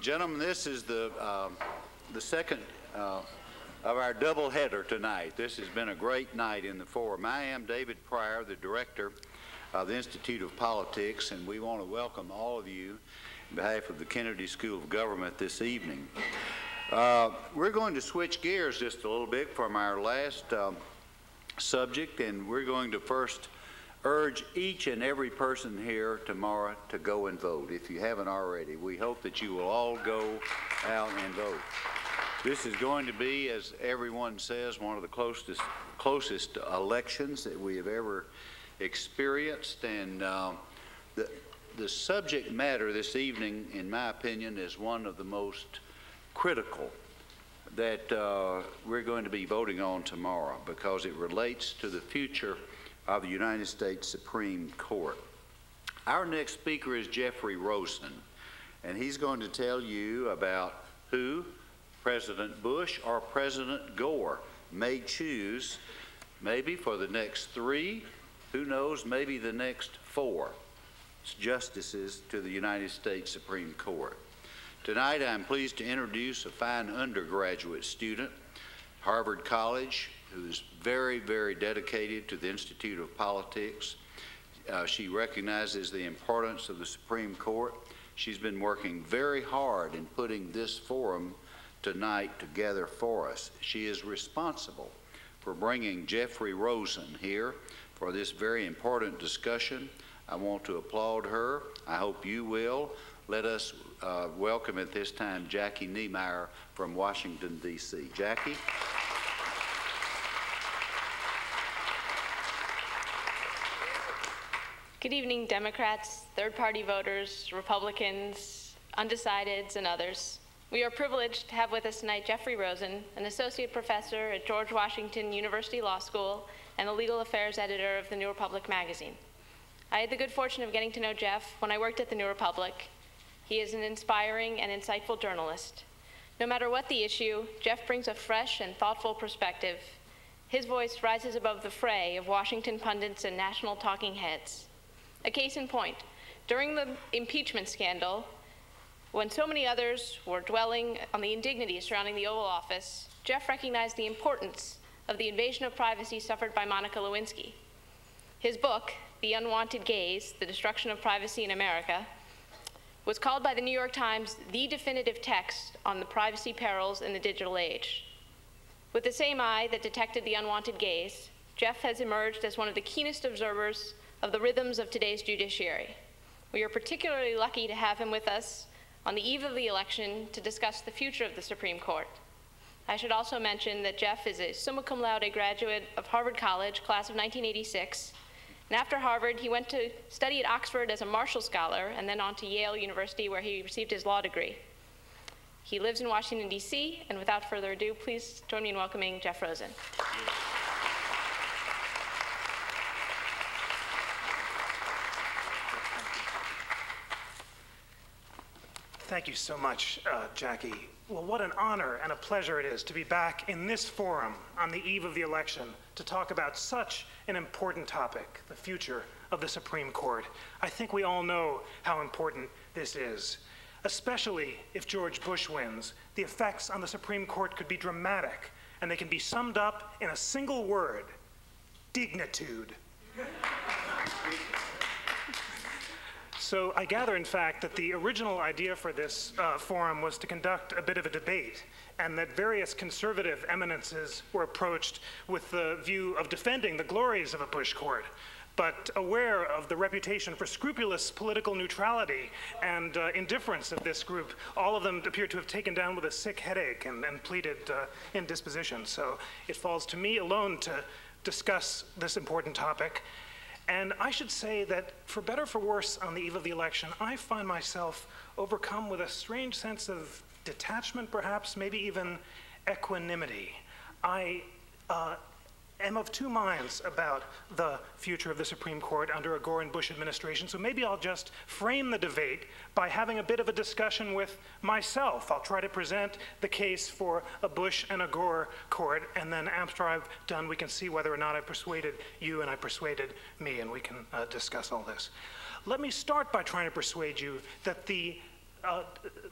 Gentlemen, this is the second of our double header tonight. This has been a great night in the forum. I am David Pryor, the director of the Institute of Politics, and we want to welcome all of you on behalf of the Kennedy School of Government this evening. We're going to switch gears just a little bit from our last subject, and we're going to first urge each and every person here tomorrow to go and vote. If you haven't already, we hope that you will all go out and vote. This is going to be, as everyone says, one of the closest elections that we have ever experienced, and the subject matter this evening, in my opinion, is one of the most critical that we're going to be voting on tomorrow, because it relates to the future of the United States Supreme Court. Our next speaker is Jeffrey Rosen, and he's going to tell you about who President Bush or President Gore may choose, maybe for the next 3, who knows, maybe the next 4 justices to the United States Supreme Court. Tonight I'm pleased to introduce a fine undergraduate student, Harvard College, who's very, very dedicated to the Institute of Politics. She recognizes the importance of the Supreme Court. She's been working very hard in putting this forum tonight together for us. She is responsible for bringing Jeffrey Rosen here for this very important discussion. I want to applaud her. I hope you will. Let us welcome at this time Jackie Niemeyer from Washington, D.C. Jackie. Good evening, Democrats, third-party voters, Republicans, undecideds, and others. We are privileged to have with us tonight Jeffrey Rosen, an associate professor at George Washington University Law School and the legal affairs editor of the New Republic magazine. I had the good fortune of getting to know Jeff when I worked at the New Republic. He is an inspiring and insightful journalist. No matter what the issue, Jeff brings a fresh and thoughtful perspective. His voice rises above the fray of Washington pundits and national talking heads. A case in point, during the impeachment scandal, when so many others were dwelling on the indignities surrounding the Oval Office, Jeff recognized the importance of the invasion of privacy suffered by Monica Lewinsky. His book, The Unwanted Gaze, The Destruction of Privacy in America, was called by the New York Times the definitive text on the privacy perils in the digital age. With the same eye that detected the unwanted gaze, Jeff has emerged as one of the keenest observers of the rhythms of today's judiciary. We are particularly lucky to have him with us on the eve of the election to discuss the future of the Supreme Court. I should also mention that Jeff is a summa cum laude graduate of Harvard College, class of 1986. And after Harvard, he went to study at Oxford as a Marshall Scholar and then on to Yale University, where he received his law degree. He lives in Washington, D.C., and without further ado, please join me in welcoming Jeff Rosen. Thank you so much, Jackie. Well, what an honor and a pleasure it is to be back in this forum on the eve of the election to talk about such an important topic, the future of the Supreme Court. I think we all know how important this is. Especially if George Bush wins, the effects on the Supreme Court could be dramatic, and they can be summed up in a single word: dignitude. So I gather, in fact, that the original idea for this forum was to conduct a bit of a debate, and that various conservative eminences were approached with the view of defending the glories of a Bush court. But aware of the reputation for scrupulous political neutrality and indifference of this group, all of them appear to have taken down with a sick headache and pleaded indisposition. So it falls to me alone to discuss this important topic. And I should say that, for better or for worse, on the eve of the election, I find myself overcome with a strange sense of detachment, perhaps, maybe even equanimity. I am of two minds about the future of the Supreme Court under a Gore and Bush administration, so maybe I'll just frame the debate by having a bit of a discussion with myself. I'll try to present the case for a Bush and a Gore court, and then after I've done, we can see whether or not I persuaded you and I persuaded me, and we can discuss all this. Let me start by trying to persuade you that the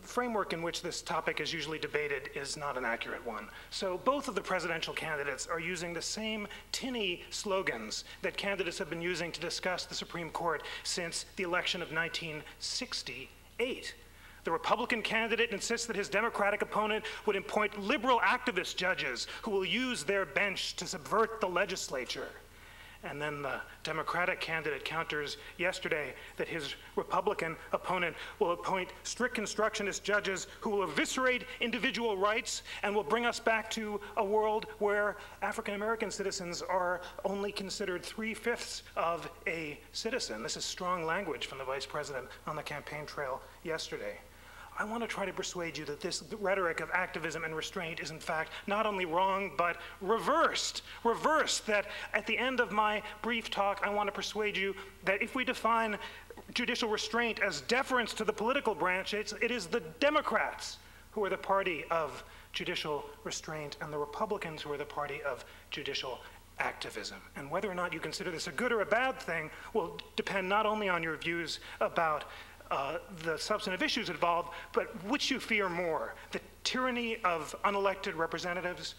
framework in which this topic is usually debated is not an accurate one. So both of the presidential candidates are using the same tinny slogans that candidates have been using to discuss the Supreme Court since the election of 1968. The Republican candidate insists that his Democratic opponent would appoint liberal activist judges who will use their bench to subvert the legislature. And then the Democratic candidate counters yesterday that his Republican opponent will appoint strict constructionist judges who will eviscerate individual rights and will bring us back to a world where African American citizens are only considered 3/5 of a citizen. This is strong language from the Vice President on the campaign trail yesterday. I want to try to persuade you that this rhetoric of activism and restraint is in fact not only wrong, but reversed. Reversed, that at the end of my brief talk, I want to persuade you that if we define judicial restraint as deference to the political branch, it is the Democrats who are the party of judicial restraint and the Republicans who are the party of judicial activism. And whether or not you consider this a good or a bad thing will depend not only on your views about the substantive issues involved, but which you fear more, the tyranny of unelected representatives,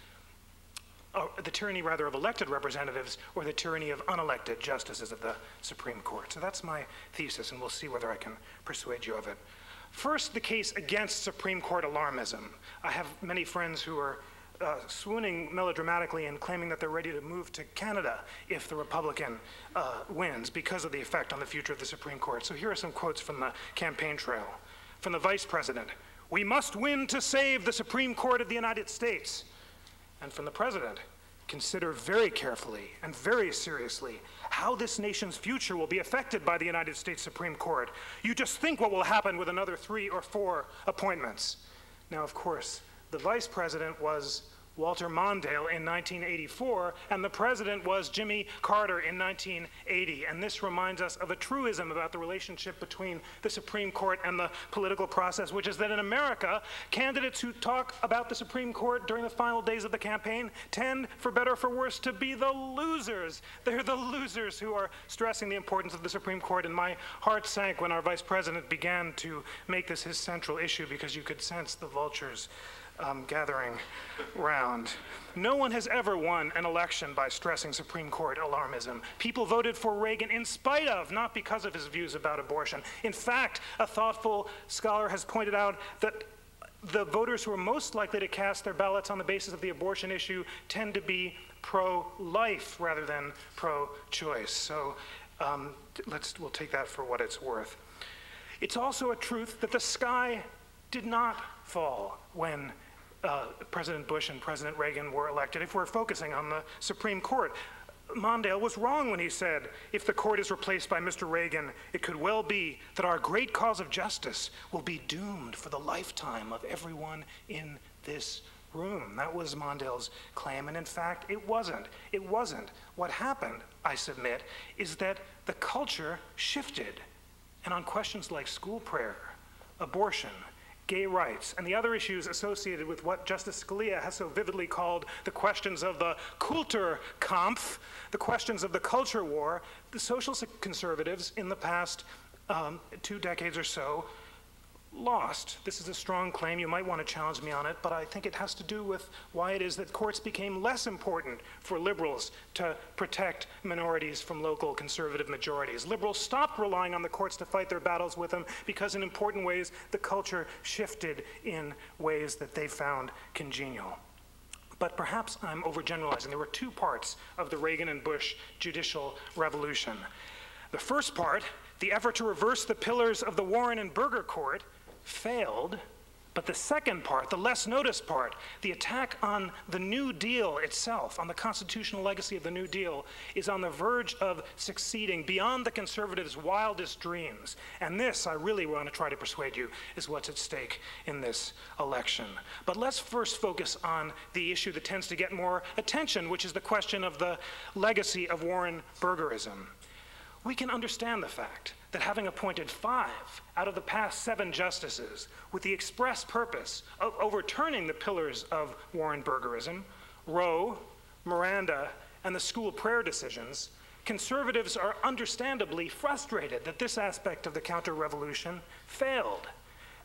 or the tyranny rather of elected representatives, or the tyranny of unelected justices of the Supreme Court. So that's my thesis, and we'll see whether I can persuade you of it. First, the case against Supreme Court alarmism. I have many friends who are swooning melodramatically and claiming that they're ready to move to Canada if the Republican wins because of the effect on the future of the Supreme Court. So here are some quotes from the campaign trail. From the Vice President, "We must win to save the Supreme Court of the United States." And from the President, "Consider very carefully and very seriously how this nation's future will be affected by the United States Supreme Court. You just think what will happen with another 3 or 4 appointments." Now, of course, the Vice President was Walter Mondale in 1984, and the President was Jimmy Carter in 1980. And this reminds us of a truism about the relationship between the Supreme Court and the political process, which is that in America, candidates who talk about the Supreme Court during the final days of the campaign tend, for better or for worse, to be the losers. They're the losers who are stressing the importance of the Supreme Court, and my heart sank when our Vice President began to make this his central issue, because you could sense the vultures gathering round. No one has ever won an election by stressing Supreme Court alarmism. People voted for Reagan in spite of, not because of his views about abortion. In fact, a thoughtful scholar has pointed out that the voters who are most likely to cast their ballots on the basis of the abortion issue tend to be pro-life rather than pro-choice. So we'll take that for what it's worth. It's also a truth that the sky did not fall when President Bush and President Reagan were elected. If we're focusing on the Supreme Court, Mondale was wrong when he said, if the court is replaced by Mr. Reagan, it could well be that our great cause of justice will be doomed for the lifetime of everyone in this room. That was Mondale's claim, and in fact, it wasn't. It wasn't. What happened, I submit, is that the culture shifted, and on questions like school prayer, abortion, gay rights, and the other issues associated with what Justice Scalia has so vividly called the questions of the Kulturkampf, the questions of the culture war, the social conservatives in the past 2 decades or so lost. This is a strong claim. You might want to challenge me on it, but I think it has to do with why it is that courts became less important for liberals to protect minorities from local conservative majorities. Liberals stopped relying on the courts to fight their battles with them because in important ways the culture shifted in ways that they found congenial. But perhaps I'm overgeneralizing. There were 2 parts of the Reagan and Bush judicial revolution. The first part, the effort to reverse the pillars of the Warren and Burger Court, failed, but the second part, the less noticed part, the attack on the New Deal itself, on the constitutional legacy of the New Deal, is on the verge of succeeding beyond the conservatives' wildest dreams. And this, I really want to try to persuade you, is what's at stake in this election. But let's first focus on the issue that tends to get more attention, which is the question of the legacy of Warren Burgerism. We can understand the fact that having appointed 5 out of the past 7 justices with the express purpose of overturning the pillars of Warren Burgerism, Roe, Miranda, and the school prayer decisions, conservatives are understandably frustrated that this aspect of the counter-revolution failed.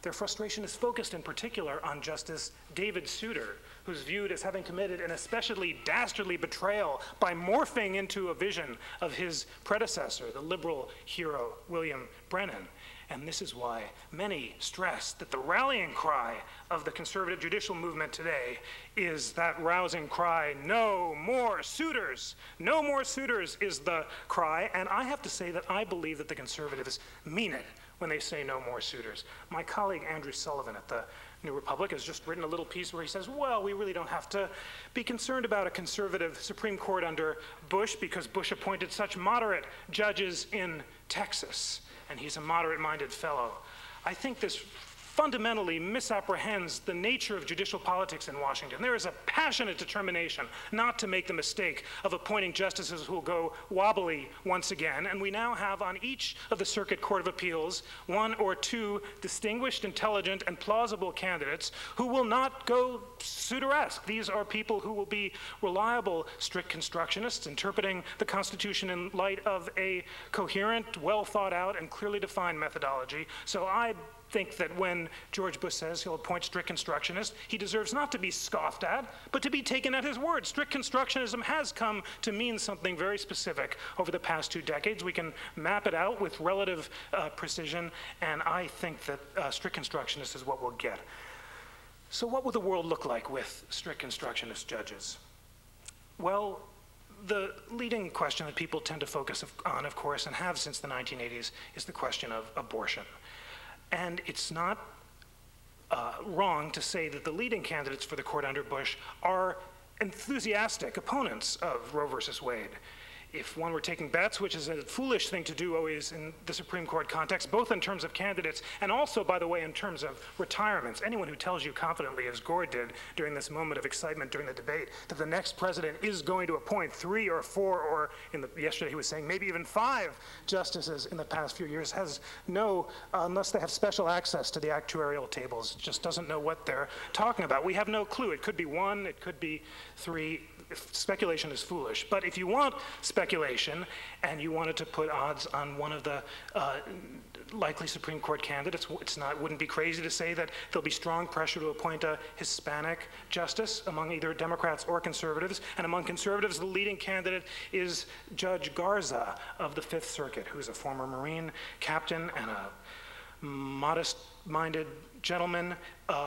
Their frustration is focused in particular on Justice David Souter, who's viewed as having committed an especially dastardly betrayal by morphing into a vision of his predecessor, the liberal hero William Brennan. And this is why many stress that the rallying cry of the conservative judicial movement today is that rousing cry, "No more suitors." No more suitors is the cry, and I have to say that I believe that the conservatives mean it when they say no more suitors. My colleague Andrew Sullivan at the New Republic has just written a little piece where he says, well, we really don't have to be concerned about a conservative Supreme Court under Bush because Bush appointed such moderate judges in Texas, and he's a moderate-minded fellow. I think this fundamentally misapprehends the nature of judicial politics in Washington. There is a passionate determination not to make the mistake of appointing justices who will go wobbly once again, and we now have on each of the Circuit Court of Appeals one or two distinguished, intelligent, and plausible candidates who will not go Souteresque. These are people who will be reliable strict constructionists, interpreting the Constitution in light of a coherent, well thought out, and clearly defined methodology. So I think that when George Bush says he'll appoint strict constructionists, he deserves not to be scoffed at, but to be taken at his word. Strict constructionism has come to mean something very specific over the past 2 decades. We can map it out with relative precision, and I think that strict constructionist is what we'll get. So what will the world look like with strict constructionist judges? Well, the leading question that people tend to focus on, of course, and have since the 1980s, is the question of abortion. And it's not wrong to say that the leading candidates for the court under Bush are enthusiastic opponents of Roe versus Wade. If one were taking bets, which is a foolish thing to do always in the Supreme Court context, both in terms of candidates and also, by the way, in terms of retirements. Anyone who tells you confidently, as Gore did during this moment of excitement during the debate, that the next president is going to appoint 3 or 4, or yesterday he was saying maybe even 5 justices in the past few years, has no, unless they have special access to the actuarial tables, just doesn't know what they're talking about. We have no clue. It could be 1, it could be 3. Speculation is foolish. But if you want speculation and you wanted to put odds on one of the likely Supreme Court candidates, wouldn't be crazy to say that there'll be strong pressure to appoint a Hispanic justice among either Democrats or conservatives. And among conservatives, the leading candidate is Judge Garza of the Fifth Circuit, who's a former Marine captain and a modest-minded gentleman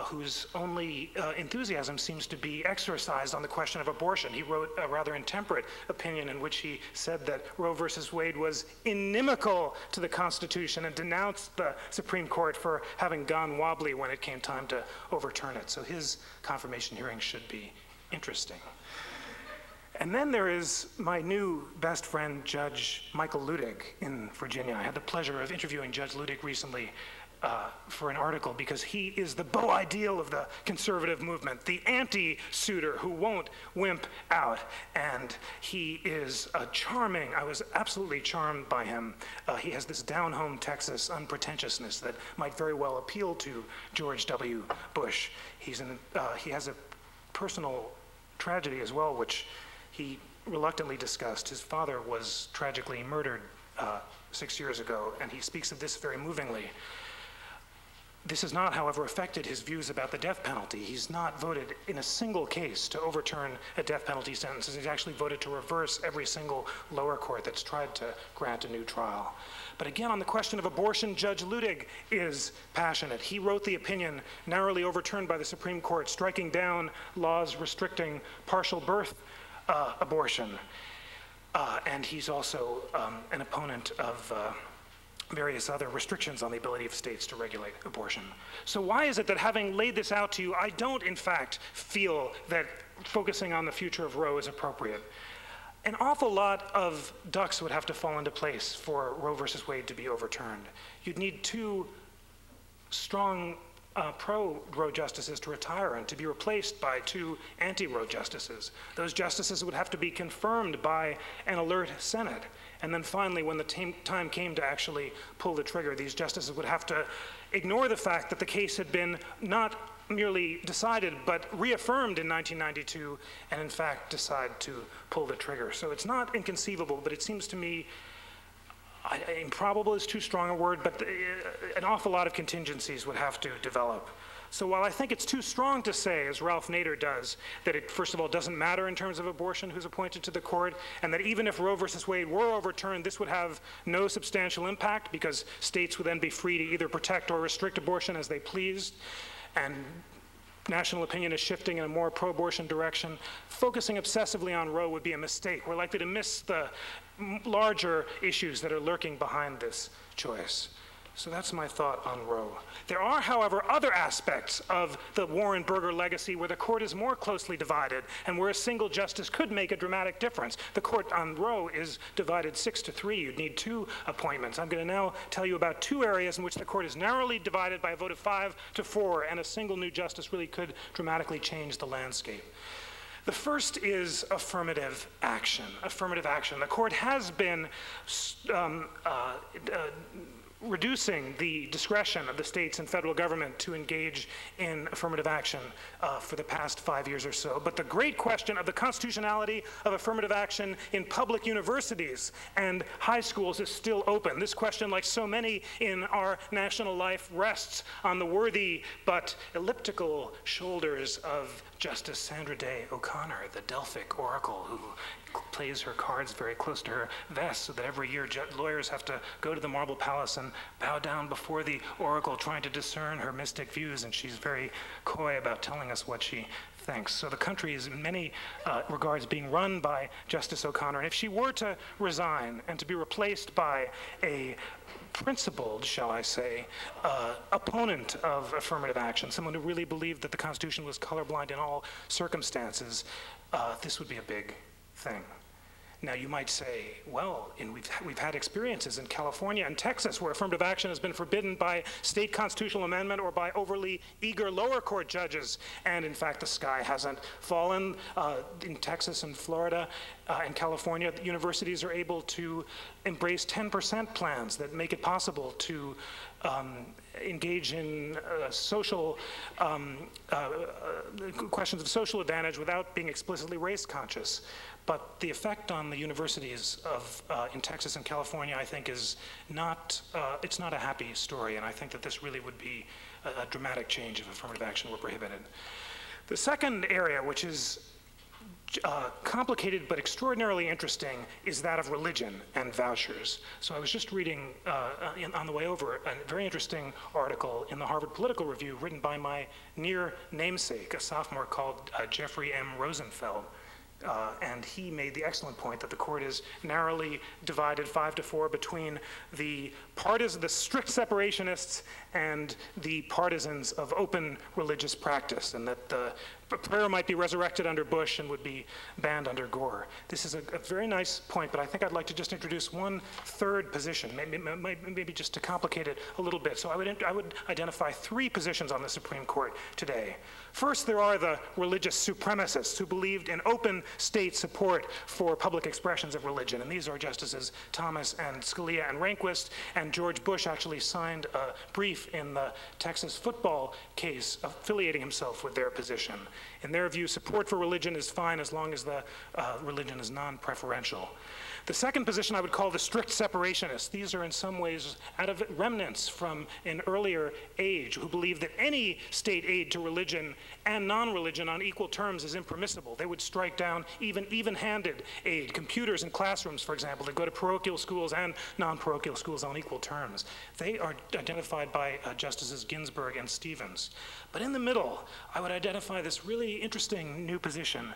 whose only enthusiasm seems to be exercised on the question of abortion. He wrote a rather intemperate opinion in which he said that Roe versus Wade was inimical to the Constitution and denounced the Supreme Court for having gone wobbly when it came time to overturn it. So his confirmation hearing should be interesting. And then there is my new best friend, Judge Michael Luedig in Virginia. I had the pleasure of interviewing Judge Luedig recently for an article because he is the beau ideal of the conservative movement, the anti-suitor who won't wimp out. And he is charming. I was absolutely charmed by him. He has this down-home Texas unpretentiousness that might very well appeal to George W. Bush. He has a personal tragedy as well, which he reluctantly discussed. His father was tragically murdered 6 years ago, and he speaks of this very movingly. This has not, however, affected his views about the death penalty. He's not voted in a single case to overturn a death penalty sentence. He's actually voted to reverse every single lower court that's tried to grant a new trial. But again, on the question of abortion, Judge Luedig is passionate. He wrote the opinion narrowly overturned by the Supreme Court, striking down laws restricting partial birth abortion. And he's also an opponent of various other restrictions on the ability of states to regulate abortion. So why is it that, having laid this out to you, I don't in fact feel that focusing on the future of Roe is appropriate? An awful lot of ducks would have to fall into place for Roe versus Wade to be overturned. You'd need 2 strong pro-Roe justices to retire and to be replaced by 2 anti-Roe justices. Those justices would have to be confirmed by an alert Senate. And then finally, when the time came to actually pull the trigger, these justices would have to ignore the fact that the case had been not merely decided, but reaffirmed in 1992, and in fact decide to pull the trigger. So it's not inconceivable, but it seems to me improbable is too strong a word, but an awful lot of contingencies would have to develop. So while I think it's too strong to say, as Ralph Nader does, that it, first of all, doesn't matter in terms of abortion who's appointed to the court, and that even if Roe versus Wade were overturned, this would have no substantial impact because states would then be free to either protect or restrict abortion as they pleased, and national opinion is shifting in a more pro-abortion direction, focusing obsessively on Roe would be a mistake. We're likely to miss the larger issues that are lurking behind this choice. So that's my thought on Roe. There are, however, other aspects of the Warren Burger legacy where the court is more closely divided and where a single justice could make a dramatic difference. The court on Roe is divided 6-3. You'd need 2 appointments. I'm going to now tell you about 2 areas in which the court is narrowly divided by a vote of 5-4, and a single new justice really could dramatically change the landscape. The first is affirmative action. Affirmative action. The court has been reducing the discretion of the states and federal government to engage in affirmative action for the past 5 years or so. But the great question of the constitutionality of affirmative action in public universities and high schools is still open. This question, like so many in our national life, rests on the worthy but elliptical shoulders of Justice Sandra Day O'Connor, the Delphic oracle who plays her cards very close to her vest so that every year lawyers have to go to the Marble Palace and bow down before the oracle trying to discern her mystic views, and she's very coy about telling us what she thinks. So the country is in many regards being run by Justice O'Connor, and if she were to resign and to be replaced by a principled, shall I say, opponent of affirmative action, someone who really believed that the Constitution was colorblind in all circumstances, this would be a big thing. Now you might say, well, we've had experiences in California and Texas where affirmative action has been forbidden by state constitutional amendment or by overly eager lower court judges, and in fact the sky hasn't fallen. In Texas and Florida and California, universities are able to embrace 10% plans that make it possible to engage in social questions of social advantage without being explicitly race conscious. But the effect on the universities in Texas and California, I think, is not, it's not a happy story, and I think that this really would be a dramatic change if affirmative action were prohibited. The second area, which is complicated but extraordinarily interesting, is that of religion and vouchers. So I was just reading on the way over a very interesting article in the Harvard Political Review written by my near namesake, a sophomore called Jeffrey M. Rosenfeld. And he made the excellent point that the court is narrowly divided 5-4 between the strict separationists and the partisans of open religious practice, and that the prayer might be resurrected under Bush and would be banned under Gore. This is a very nice point, but I think I'd like to just introduce one third position, maybe just to complicate it a little bit. So I would identify 3 positions on the Supreme Court today. First, there are the religious supremacists who believed in open state support for public expressions of religion, and these are Justices Thomas and Scalia and Rehnquist, and George Bush actually signed a brief in the Texas football case affiliating himself with their position. In their view, support for religion is fine as long as the religion is non-preferential. The second position I would call the strict separationists. These are in some ways out of remnants from an earlier age who believe that any state aid to religion and non-religion on equal terms is impermissible. They would strike down even even-handed aid, computers in classrooms, for example, that go to parochial schools and non-parochial schools on equal terms. They are identified by Justices Ginsburg and Stevens. But in the middle, I would identify this really interesting new position.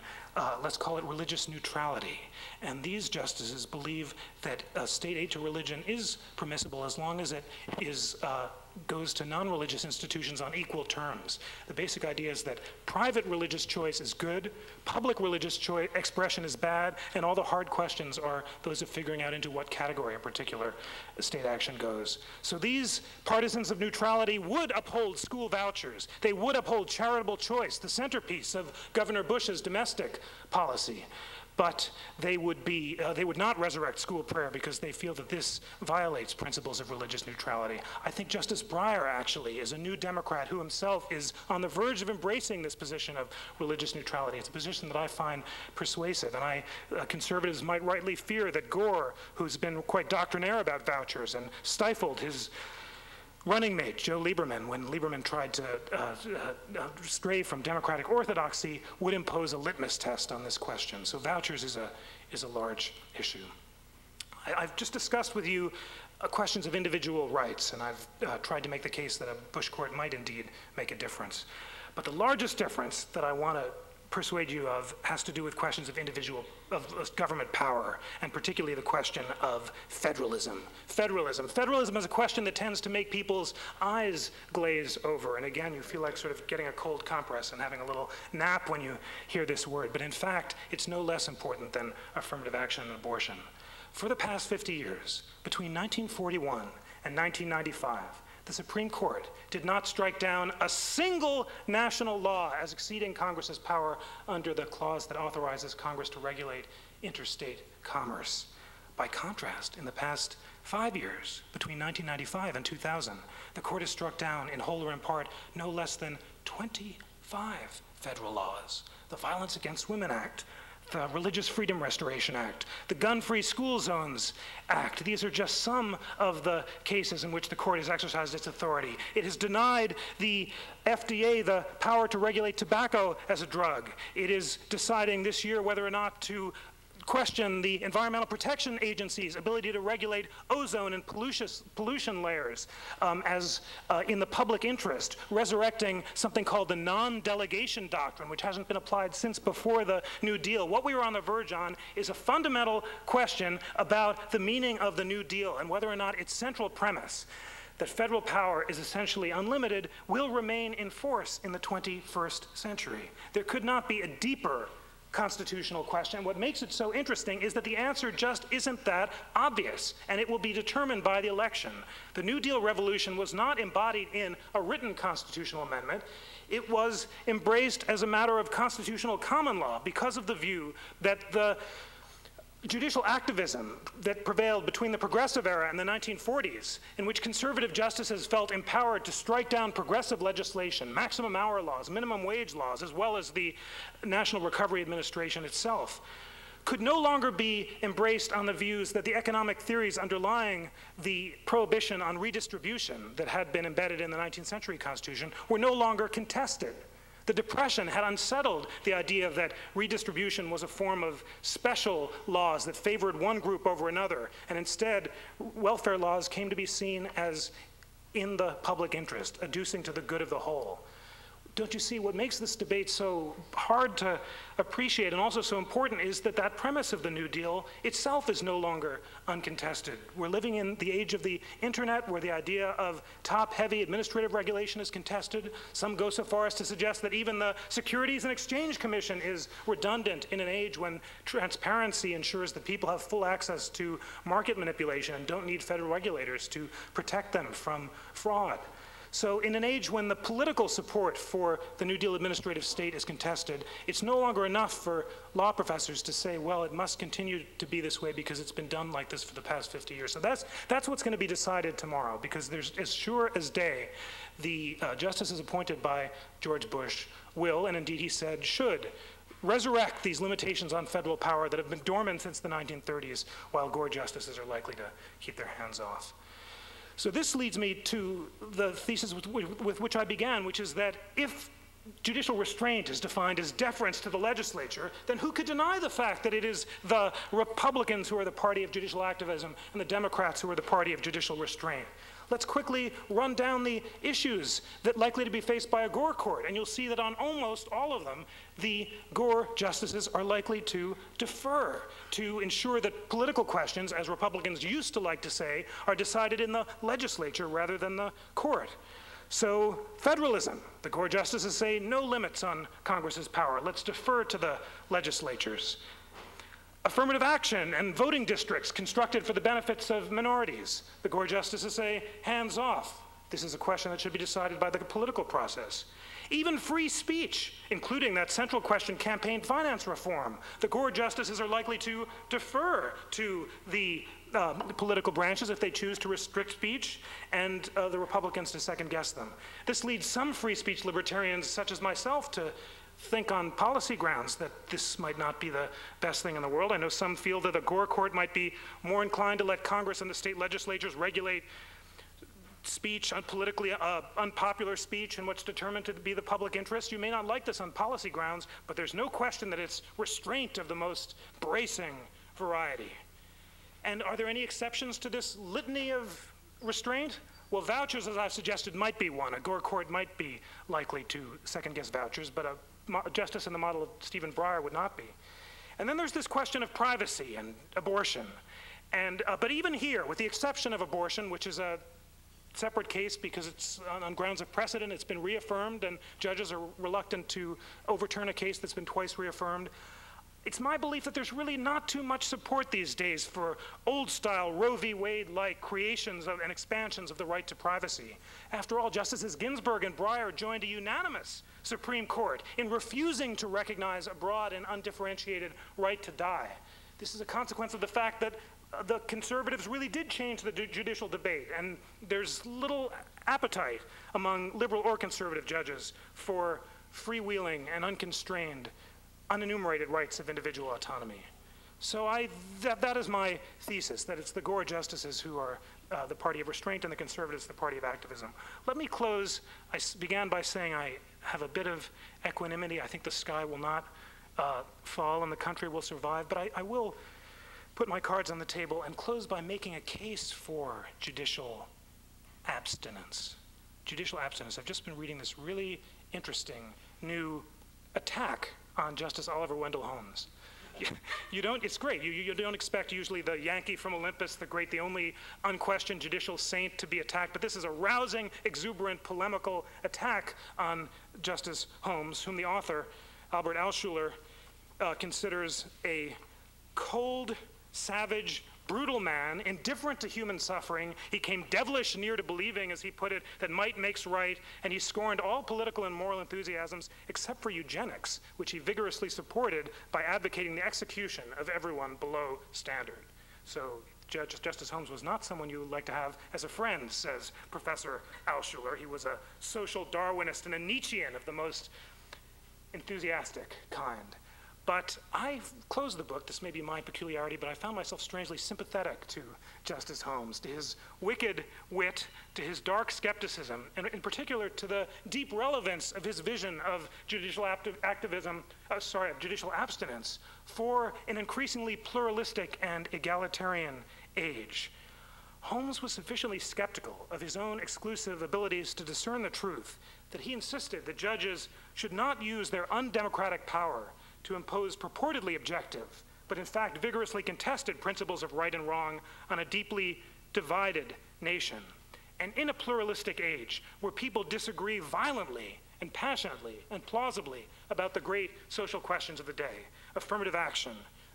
Let's call it religious neutrality. And these justices believe that state aid to religion is permissible as long as it goes to non-religious institutions on equal terms. The basic idea is that private religious choice is good, public religious expression is bad, and all the hard questions are those of figuring out into what category in particular state action goes. So these partisans of neutrality would uphold school vouchers. They would uphold charitable choice, the centerpiece of Governor Bush's domestic policy. but they would not resurrect school prayer because they feel that this violates principles of religious neutrality. I think Justice Breyer actually is a new Democrat who himself is on the verge of embracing this position of religious neutrality. It's a position that I find persuasive, and conservatives might rightly fear that Gore, who's been quite doctrinaire about vouchers and stifled his running mate, Joe Lieberman, when Lieberman tried to stray from democratic orthodoxy, would impose a litmus test on this question. So vouchers is a large issue. I've just discussed with you questions of individual rights, and I've tried to make the case that a Bush court might indeed make a difference. But the largest difference that I want to persuade you of has to do with questions of government power, and particularly the question of federalism. Federalism is a question that tends to make people's eyes glaze over, and again, you feel like sort of getting a cold compress and having a little nap when you hear this word, but in fact, it's no less important than affirmative action and abortion. For the past 50 years, between 1941 and 1995, the Supreme Court did not strike down a single national law as exceeding Congress's power under the clause that authorizes Congress to regulate interstate commerce. By contrast, in the past 5 years, between 1995 and 2000, the court has struck down, in whole or in part, no less than 25 federal laws. The Violence Against Women Act, the Religious Freedom Restoration Act, the Gun-Free School Zones Act. These are just some of the cases in which the court has exercised its authority. It has denied the FDA the power to regulate tobacco as a drug. It is deciding this year whether or not to question the Environmental Protection Agency's ability to regulate ozone and pollution layers in the public interest, resurrecting something called the non-delegation doctrine, which hasn't been applied since before the New Deal. What we are on the verge on is a fundamental question about the meaning of the New Deal and whether or not its central premise, that federal power is essentially unlimited, will remain in force in the 21st century. There could not be a deeper constitutional question. What makes it so interesting is that the answer just isn't that obvious, and it will be determined by the election. The New Deal revolution was not embodied in a written constitutional amendment. It was embraced as a matter of constitutional common law because of the view that the judicial activism that prevailed between the progressive era and the 1940s, in which conservative justices felt empowered to strike down progressive legislation, maximum hour laws, minimum wage laws, as well as the National Recovery Administration itself, could no longer be embraced on the views that the economic theories underlying the prohibition on redistribution that had been embedded in the 19th century Constitution were no longer contested. The Depression had unsettled the idea that redistribution was a form of special laws that favored one group over another, and instead, welfare laws came to be seen as in the public interest, adducing to the good of the whole. Don't you see, what makes this debate so hard to appreciate and also so important is that that premise of the New Deal itself is no longer uncontested. We're living in the age of the internet where the idea of top-heavy administrative regulation is contested. Some go so far as to suggest that even the Securities and Exchange Commission is redundant in an age when transparency ensures that people have full access to market manipulation and don't need federal regulators to protect them from fraud. So in an age when the political support for the New Deal administrative state is contested, it's no longer enough for law professors to say, well, it must continue to be this way because it's been done like this for the past 50 years. So that's what's going to be decided tomorrow, because there's, as sure as day, the justices appointed by George Bush will, and indeed he said should, resurrect these limitations on federal power that have been dormant since the 1930s, while Gore justices are likely to keep their hands off. So this leads me to the thesis with which I began, which is that if judicial restraint is defined as deference to the legislature, then who could deny the fact that it is the Republicans who are the party of judicial activism and the Democrats who are the party of judicial restraint? Let's quickly run down the issues that are likely to be faced by a Gore court, and you'll see that on almost all of them, the Gore justices are likely to defer to ensure that political questions, as Republicans used to like to say, are decided in the legislature rather than the court. So federalism, the Gore justices say no limits on Congress's power. Let's defer to the legislatures. Affirmative action and voting districts constructed for the benefits of minorities. The Gore justices say hands off. This is a question that should be decided by the political process. Even free speech, including that central question, campaign finance reform. The Gore justices are likely to defer to the political branches if they choose to restrict speech, and the Republicans to second-guess them. This leads some free speech libertarians, such as myself, to think on policy grounds that this might not be the best thing in the world. I know some feel that the Gore court might be more inclined to let Congress and the state legislatures regulate speech, politically unpopular speech, and what's determined to be the public interest. You may not like this on policy grounds, but there's no question that it's restraint of the most bracing variety. And are there any exceptions to this litany of restraint? Well, vouchers, as I've suggested, might be one. A Gore court might be likely to second-guess vouchers, but a justice in the model of Stephen Breyer would not be. And then there's this question of privacy and abortion. And, but even here, with the exception of abortion, which is a separate case because it's on grounds of precedent, it's been reaffirmed, and judges are reluctant to overturn a case that's been twice reaffirmed. It's my belief that there's really not too much support these days for old-style Roe v. Wade-like creations of, and expansions of the right to privacy. After all, Justices Ginsburg and Breyer joined a unanimous Supreme Court in refusing to recognize a broad and undifferentiated right to die. This is a consequence of the fact that the conservatives really did change the judicial debate, and there's little appetite among liberal or conservative judges for freewheeling and unconstrained, unenumerated rights of individual autonomy. So that is my thesis, that it's the Gore justices who are the party of restraint and the conservatives the party of activism. Let me close. I began by saying I have a bit of equanimity. I think the sky will not fall and the country will survive, but I will put my cards on the table and close by making a case for judicial abstinence. Judicial abstinence. I've just been reading this really interesting new attack on Justice Oliver Wendell Holmes. You don't, it's great. You don't expect usually the Yankee from Olympus, the only unquestioned judicial saint to be attacked, but this is a rousing, exuberant, polemical attack on Justice Holmes, whom the author, Albert Alschuler, considers a cold, savage, brutal man, indifferent to human suffering. He came devilish near to believing, as he put it, that might makes right, and he scorned all political and moral enthusiasms except for eugenics, which he vigorously supported by advocating the execution of everyone below standard. So Justice Holmes was not someone you would like to have as a friend, says Professor Alschuler. He was a social Darwinist and a Nietzschean of the most enthusiastic kind. But I closed the book, this may be my peculiarity, but I found myself strangely sympathetic to Justice Holmes, to his wicked wit, to his dark skepticism, and in particular to the deep relevance of his vision of judicial judicial abstinence for an increasingly pluralistic and egalitarian age. Holmes was sufficiently skeptical of his own exclusive abilities to discern the truth that he insisted that judges should not use their undemocratic power to impose purportedly objective, but in fact vigorously contested principles of right and wrong on a deeply divided nation. And in a pluralistic age where people disagree violently and passionately and plausibly about the great social questions of the day, affirmative action,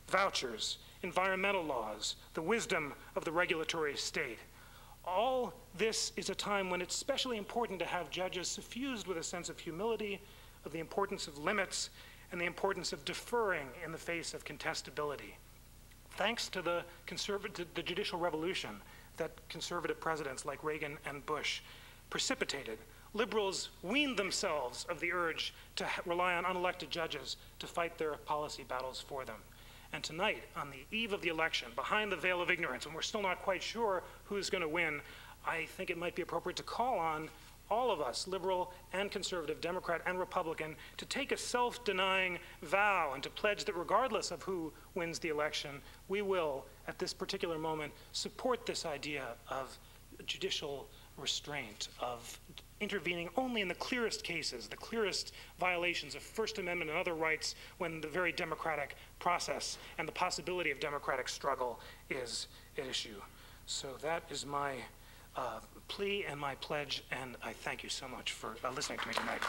vouchers, environmental laws, the wisdom of the regulatory state, all this is a time when it's especially important to have judges suffused with a sense of humility, of the importance of limits, and the importance of deferring in the face of contestability. Thanks to the judicial revolution that conservative presidents like Reagan and Bush precipitated, liberals weaned themselves of the urge to rely on unelected judges to fight their policy battles for them. And tonight, on the eve of the election, behind the veil of ignorance, and we're still not quite sure who's going to win, I think it might be appropriate to call on all of us, liberal and conservative, Democrat and Republican, to take a self-denying vow and to pledge that regardless of who wins the election, we will, at this particular moment, support this idea of judicial restraint, of intervening only in the clearest cases, the clearest violations of First Amendment and other rights when the very democratic process and the possibility of democratic struggle is at issue. So that is my plea and my pledge, and I thank you so much for listening to me tonight.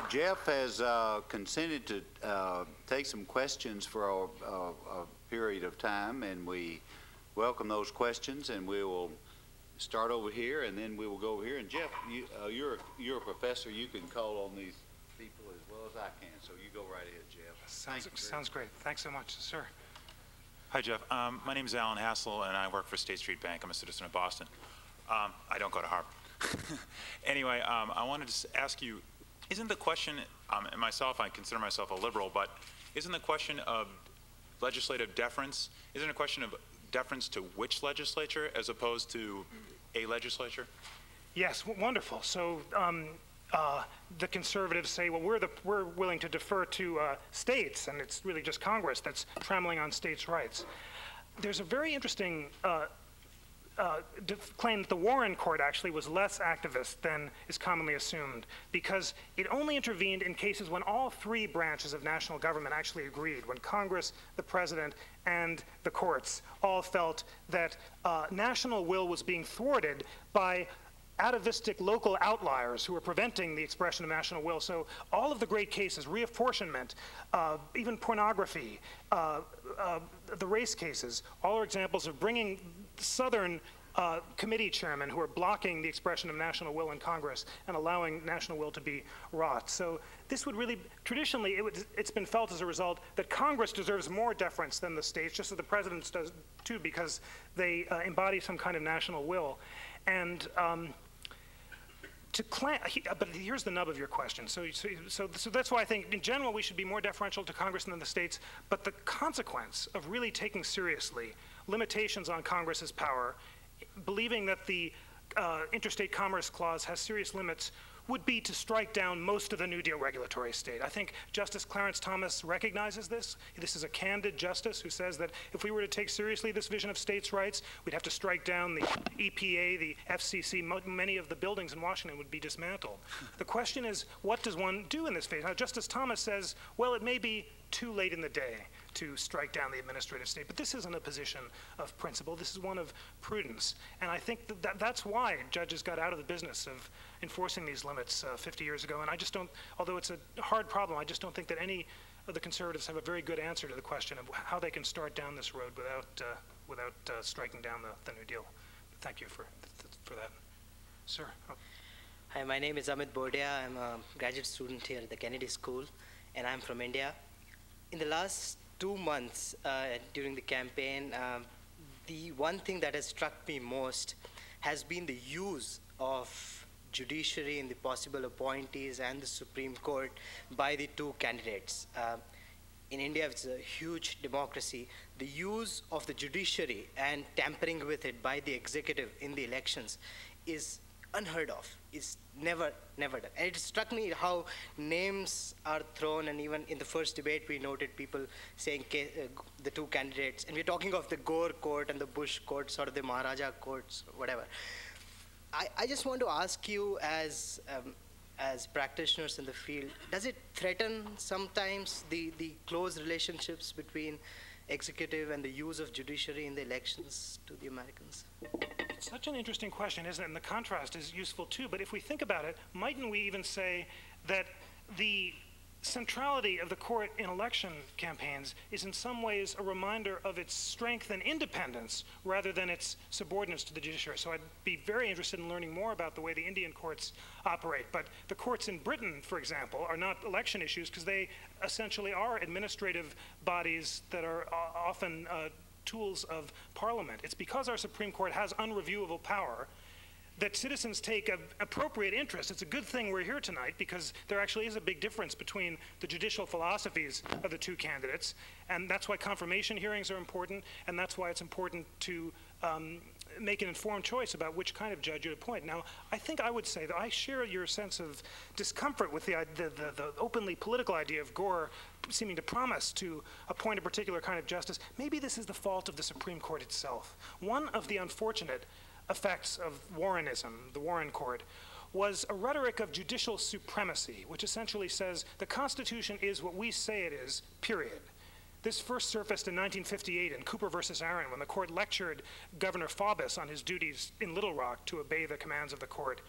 Jeff has consented to take some questions for a period of time, and we welcome those questions, and we will start over here, and then we will go over here. And Jeff, you're a professor. You can call on these people as well as I can. So you go right ahead, Jeff. Sounds great. Thanks so much, sir. Hi, Jeff. My name is Alan Hassel, and I work for State Street Bank. I'm a citizen of Boston. I don't go to Harvard. Anyway, I wanted to ask you, isn't the question, and myself, I consider myself a liberal, but isn't the question of legislative deference, isn't it a question of deference to which legislature as opposed to a legislature? Yes, wonderful. So the conservatives say, well, we're willing to defer to states, and it's really just Congress that's trammeling on states' rights. There's a very interesting claim that the Warren Court actually was less activist than is commonly assumed, because it only intervened in cases when all three branches of national government actually agreed, when Congress, the President, and the courts all felt that national will was being thwarted by atavistic local outliers who were preventing the expression of national will. So all of the great cases, reapportionment, even pornography, the race cases, all are examples of bringing Southern committee chairmen who are blocking the expression of national will in Congress and allowing national will to be wrought. So this would really, traditionally, it's been felt as a result that Congress deserves more deference than the states, just as the President does too, because they embody some kind of national will. And but here's the nub of your question. So that's why I think, in general, we should be more deferential to Congress than the states. But the consequence of really taking seriously limitations on Congress's power, believing that the Interstate Commerce Clause has serious limits, would be to strike down most of the New Deal regulatory state. I think Justice Clarence Thomas recognizes this. This is a candid justice who says that if we were to take seriously this vision of states' rights, we'd have to strike down the EPA, the FCC. Many of the buildings in Washington would be dismantled. The question is, what does one do in this phase? Now, Justice Thomas says, well, it may be too late in the day to strike down the administrative state, but this isn't a position of principle. This is one of prudence. And I think that's why judges got out of the business of enforcing these limits 50 years ago. And I just don't, although it's a hard problem, I just don't think that any of the conservatives have a very good answer to the question of how they can start down this road without striking down the New Deal. But thank you for that. Sir. Oh. Hi, my name is Amit Bordia. I'm a graduate student here at the Kennedy School, and I'm from India. In the last 2 months during the campaign, the one thing that has struck me most has been the use of judiciary and the possible appointees and the Supreme Court by the two candidates. In India, it's a huge democracy. The use of the judiciary and tampering with it by the executive in the elections is unheard of. It's never done. And it struck me how names are thrown, and even in the first debate we noted people saying the two candidates, and we're talking of the Gore court and the Bush court, sort of the Maharaja courts, whatever. I just want to ask you, as practitioners in the field, does it threaten sometimes the close relationships between executive and the use of judiciary in the elections to the Americans? It's such an interesting question, isn't it? And the contrast is useful too. But if we think about it, mightn't we even say that the centrality of the court in election campaigns is in some ways a reminder of its strength and independence rather than its subordinates to the judiciary? So I'd be very interested in learning more about the way the Indian courts operate. But the courts in Britain, for example, are not election issues because they essentially are administrative bodies that are often tools of Parliament. It's because our Supreme Court has unreviewable power that citizens take an appropriate interest. It's a good thing we're here tonight, because there actually is a big difference between the judicial philosophies of the two candidates, and that's why confirmation hearings are important, and that's why it's important to make an informed choice about which kind of judge you appoint. Now, I think I would say that I share your sense of discomfort with the openly political idea of Gore seeming to promise to appoint a particular kind of justice. Maybe this is the fault of the Supreme Court itself. One of the unfortunate effects of Warrenism, the Warren Court, was a rhetoric of judicial supremacy, which essentially says the Constitution is what we say it is, period. This first surfaced in 1958 in Cooper versus Aaron, when the court lectured Governor Faubus on his duties in Little Rock to obey the commands of the court.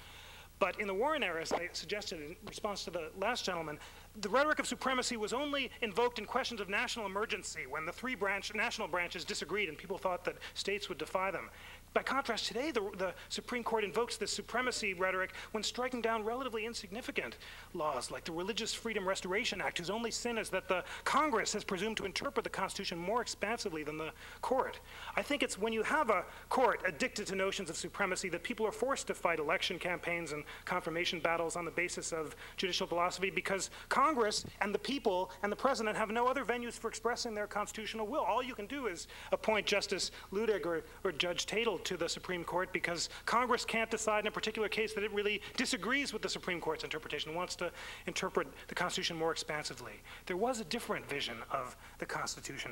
But in the Warren era, as I suggested in response to the last gentleman, the rhetoric of supremacy was only invoked in questions of national emergency when the three national branches disagreed and people thought that states would defy them. By contrast, today the Supreme Court invokes this supremacy rhetoric when striking down relatively insignificant laws like the Religious Freedom Restoration Act, whose only sin is that the Congress has presumed to interpret the Constitution more expansively than the court. I think it's when you have a court addicted to notions of supremacy that people are forced to fight election campaigns and confirmation battles on the basis of judicial philosophy, because Congress and the people and the president have no other venues for expressing their constitutional will. All you can do is appoint Justice Luedig or Judge Tatel to the Supreme Court, because Congress can't decide in a particular case that it really disagrees with the Supreme Court's interpretation, wants to interpret the Constitution more expansively. There was a different vision of the Constitution,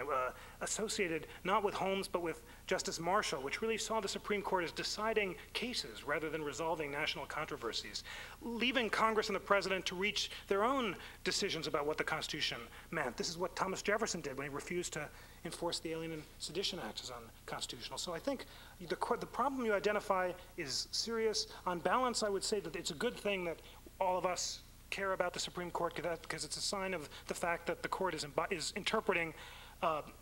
associated not with Holmes but with Justice Marshall, which really saw the Supreme Court as deciding cases rather than resolving national controversies, leaving Congress and the president to reach their own decisions about what the Constitution meant. This is what Thomas Jefferson did when he refused to enforce the Alien and Sedition Act as unconstitutional. So I think the problem you identify is serious. On balance, I would say that it's a good thing that all of us care about the Supreme Court, because it's a sign of the fact that the court is interpreting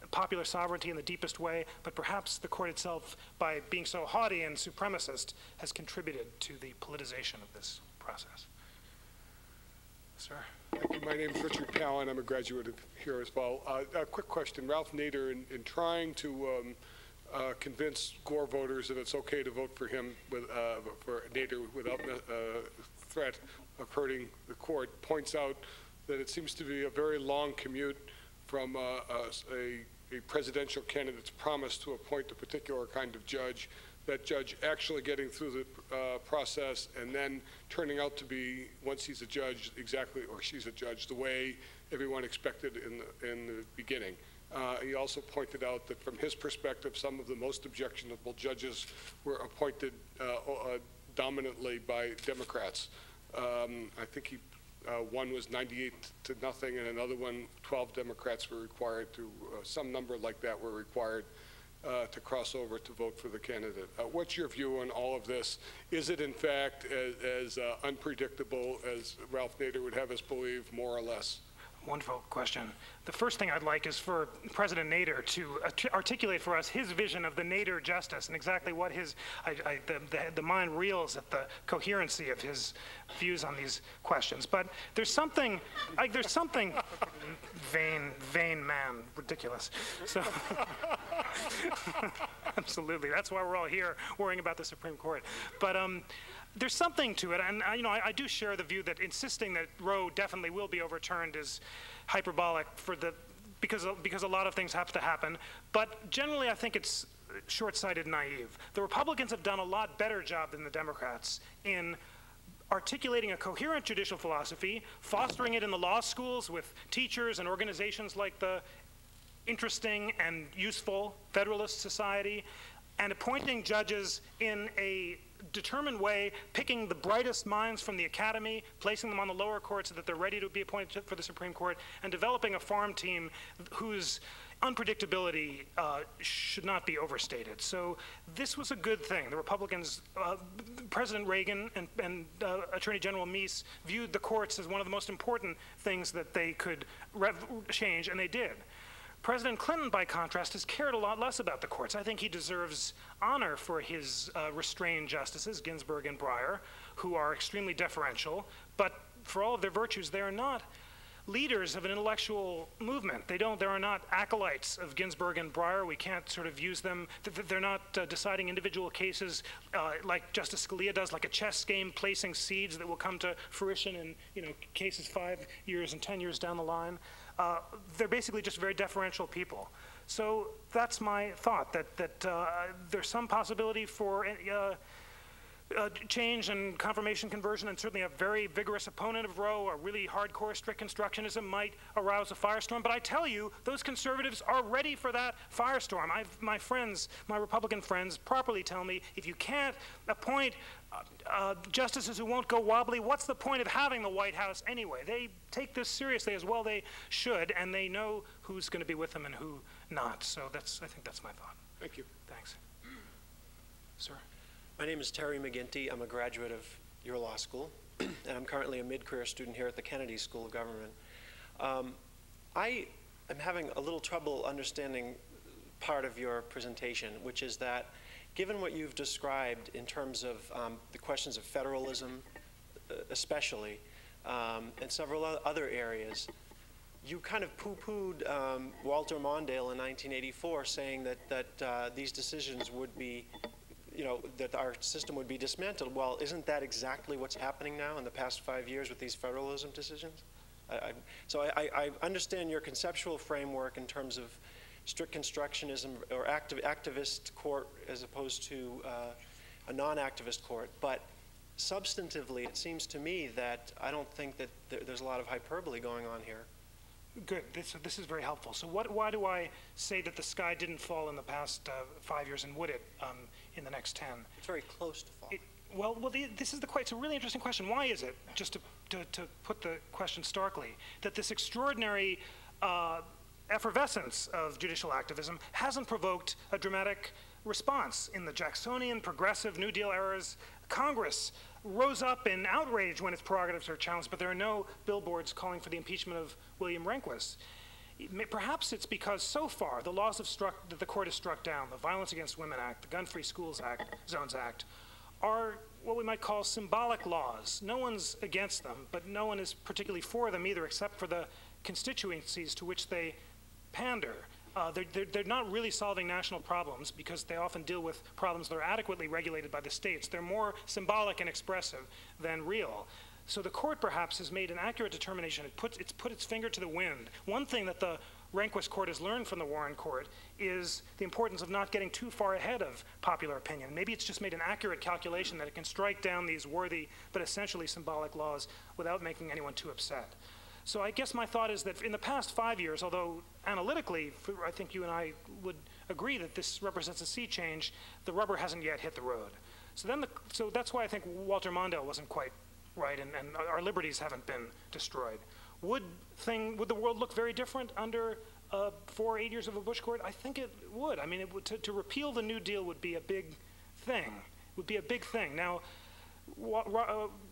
popular sovereignty in the deepest way, but perhaps the court itself, by being so haughty and supremacist, has contributed to the politicization of this process. Sir? Thank you. My name is Richard Palin. I'm a graduate of here as well. A quick question. Ralph Nader, in trying to convince Gore voters that it's okay to vote for him, for Nader without threat of hurting the court, points out that it seems to be a very long commute from a presidential candidate's promise to appoint a particular kind of judge, that judge actually getting through the process and then turning out to be, once he's a judge, exactly, or she's a judge, the way everyone expected in the beginning. He also pointed out that from his perspective, some of the most objectionable judges were appointed dominantly by Democrats. I think one was 98 to nothing, and another one, 12 Democrats were required to, some number like that were required to cross over to vote for the candidate. What's your view on all of this? Is it in fact as unpredictable as Ralph Nader would have us believe, more or less? Wonderful question. The first thing I'd like is for President Nader to articulate for us his vision of the Nader justice and exactly what his, the mind reels at the coherency of his views on these questions. But there's something, vain man, ridiculous. So, absolutely, that's why we're all here worrying about the Supreme Court. But there's something to it, and I do share the view that insisting that Roe definitely will be overturned is hyperbolic because a lot of things have to happen. But generally, I think it's short-sighted, naive. The Republicans have done a lot better job than the Democrats in articulating a coherent judicial philosophy, fostering it in the law schools with teachers and organizations like the interesting and useful Federalist Society, and appointing judges in a determined way, picking the brightest minds from the academy, placing them on the lower court so that they're ready to be appointed for the Supreme Court, and developing a farm team whose unpredictability should not be overstated. So this was a good thing. The Republicans, President Reagan and Attorney General Meese viewed the courts as one of the most important things that they could change, and they did. President Clinton, by contrast, has cared a lot less about the courts. I think he deserves honor for his restrained justices, Ginsburg and Breyer, who are extremely deferential, but for all of their virtues, they are not leaders of an intellectual movement. They are not acolytes of Ginsburg and Breyer. We can't sort of use them. They're not deciding individual cases like Justice Scalia does, like a chess game, placing seeds that will come to fruition in cases 5 years and 10 years down the line. They're basically just very deferential people. So that's my thought, that there's some possibility for change and confirmation conversion, and certainly a very vigorous opponent of Roe, a really hardcore strict constructionism might arouse a firestorm. But I tell you, those conservatives are ready for that firestorm. My friends, my Republican friends, properly tell me, if you can't appoint justices who won't go wobbly, what's the point of having the White House anyway? They take this seriously, as well they should, and they know who's going to be with them and who not. So I think that's my thought. Thank you. Thanks. Sir? My name is Terry McGinty. I'm a graduate of your law school, and I'm currently a mid-career student here at the Kennedy School of Government. I am having a little trouble understanding part of your presentation, which is that given what you've described in terms of the questions of federalism, especially, and several other areas, you kind of poo-pooed Walter Mondale in 1984, saying that these decisions would be, that our system would be dismantled. Well, isn't that exactly what's happening now in the past 5 years with these federalism decisions? So I understand your conceptual framework in terms of strict constructionism or activist court as opposed to a non-activist court, but substantively, it seems to me that I don't think that there's a lot of hyperbole going on here. Good. This is very helpful. So why do I say that the sky didn't fall in the past 5 years, and would it in the next 10? It's very close to falling. This is it's a really interesting question. Why is it, just to put the question starkly, that this extraordinary effervescence of judicial activism hasn't provoked a dramatic response? In the Jacksonian, progressive, New Deal eras, Congress rose up in outrage when its prerogatives are challenged, but there are no billboards calling for the impeachment of William Rehnquist. Perhaps it's because so far the laws that the court has struck down, the Violence Against Women Act, the Gun-Free Schools Act, Zones Act, are what we might call symbolic laws. No one's against them, but no one is particularly for them either, except for the constituencies to which they pander. They're not really solving national problems because they often deal with problems that are adequately regulated by the states. They're more symbolic and expressive than real. So the court perhaps has made an accurate determination. It's put its finger to the wind. One thing that the Rehnquist court has learned from the Warren court is the importance of not getting too far ahead of popular opinion. Maybe it's just made an accurate calculation that it can strike down these worthy but essentially symbolic laws without making anyone too upset. So I guess my thought is that in the past 5 years, although analytically, I think you and I would agree that this represents a sea change, the rubber hasn't yet hit the road. So that's why I think Walter Mondale wasn't quite right, and our liberties haven't been destroyed. Would the world look very different under 4 or 8 years of a Bush court? I think it would. I mean, to repeal the New Deal would be a big thing. Now,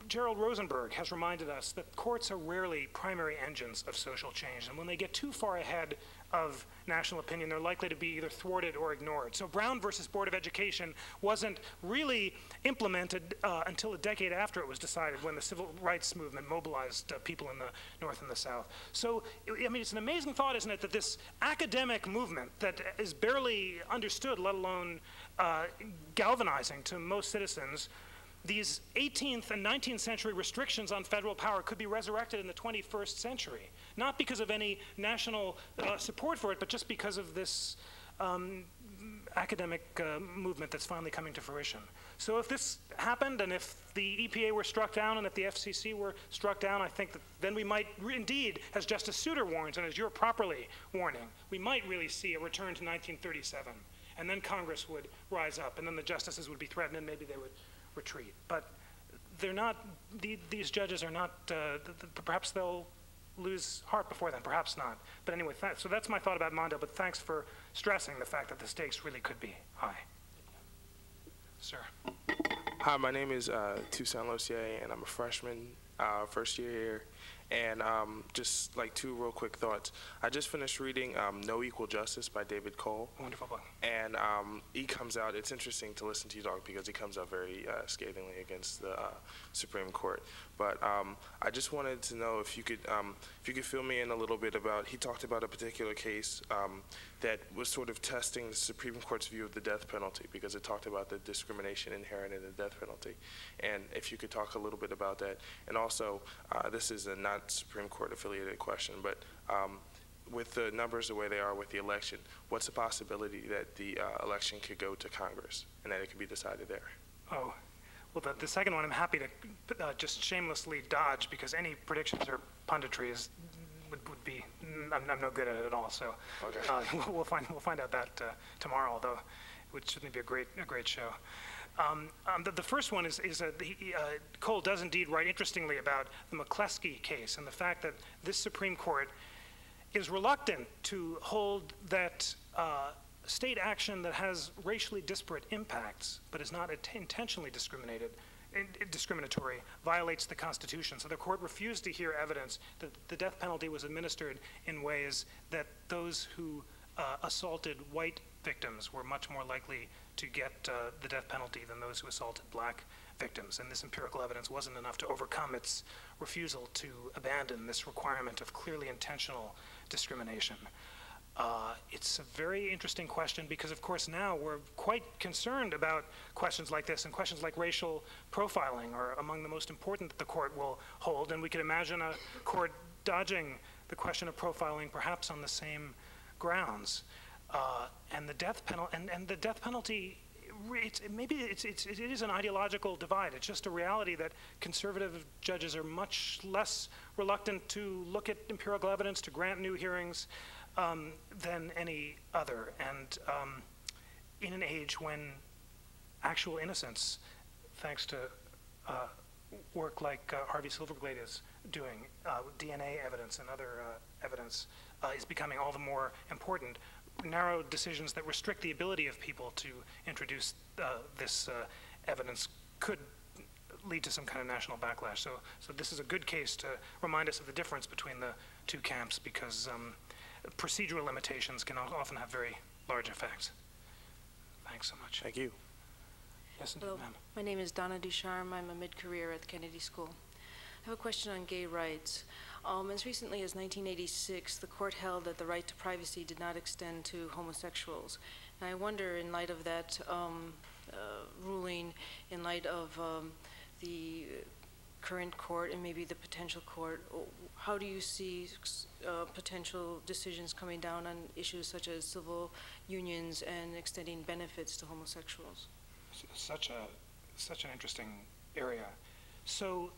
Gerald Rosenberg has reminded us that courts are rarely primary engines of social change, and when they get too far ahead of national opinion, they're likely to be either thwarted or ignored. So Brown versus Board of Education wasn't really implemented until a decade after it was decided, when the civil rights movement mobilized people in the North and the South. So, I mean, it's an amazing thought, isn't it, that this academic movement that is barely understood, let alone galvanizing to most citizens, these 18th and 19th century restrictions on federal power could be resurrected in the 21st century, not because of any national support for it, but just because of this academic movement that's finally coming to fruition. So if this happened, and if the EPA were struck down, and if the FCC were struck down, I think that then we might indeed, as Justice Souter warns, and as you're properly warning, we might really see a return to 1937. And then Congress would rise up, and then the justices would be threatened, and maybe they would retreat. But they're not, these judges are not, perhaps they'll lose heart before then, perhaps not. But anyway, so that's my thought about Mondale, but thanks for stressing the fact that the stakes really could be high. Sir. Hi, my name is Toussaint Lossier, and I'm a freshman, first year here. And just like 2 real quick thoughts. I just finished reading No Equal Justice by David Cole. Wonderful book. And he comes out, it's interesting to listen to you talk because he comes out very scathingly against the Supreme Court. But I just wanted to know if you could fill me in a little bit about, he talked about a particular case that was sort of testing the Supreme Court's view of the death penalty, because it talked about the discrimination inherent in the death penalty. And if you could talk a little bit about that. And also, this is a not Supreme Court affiliated question, but with the numbers the way they are with the election, what's the possibility that the election could go to Congress and that it could be decided there? Oh, well, the second one I'm happy to just shamelessly dodge, because any predictions or punditry would be, I'm no good at it at all. So okay. We'll find out that tomorrow, although it would certainly be a great show. The first one is Cole does indeed write interestingly about the McCleskey case and the fact that this Supreme Court is reluctant to hold that state action that has racially disparate impacts but is not intentionally discriminated discriminatory, violates the Constitution. So the court refused to hear evidence that the death penalty was administered in ways that those who assaulted white victims were much more likely to get the death penalty than those who assaulted black victims. And this empirical evidence wasn't enough to overcome its refusal to abandon this requirement of clearly intentional discrimination. It's a very interesting question because, of course, now we're quite concerned about questions like this, and questions like racial profiling are among the most important that the court will hold, and we could imagine a court dodging the question of profiling perhaps on the same grounds. And the death penalty, and the death penalty, it is an ideological divide. It's just a reality that conservative judges are much less reluctant to look at empirical evidence, to grant new hearings, than any other. And in an age when actual innocence, thanks to work like Harvey Silverglade is doing, DNA evidence and other evidence, is becoming all the more important, narrow decisions that restrict the ability of people to introduce this evidence could lead to some kind of national backlash. So this is a good case to remind us of the difference between the two camps, because procedural limitations can often have very large effects. Thanks so much. Thank you. Yes, hello, ma'am. My name is Donna Ducharme. I'm a mid-career at the Kennedy School. I have a question on gay rights. As recently as 1986, the court held that the right to privacy did not extend to homosexuals. And I wonder, in light of that ruling, in light of the current court and maybe the potential court, how do you see potential decisions coming down on issues such as civil unions and extending benefits to homosexuals? Such an interesting area. So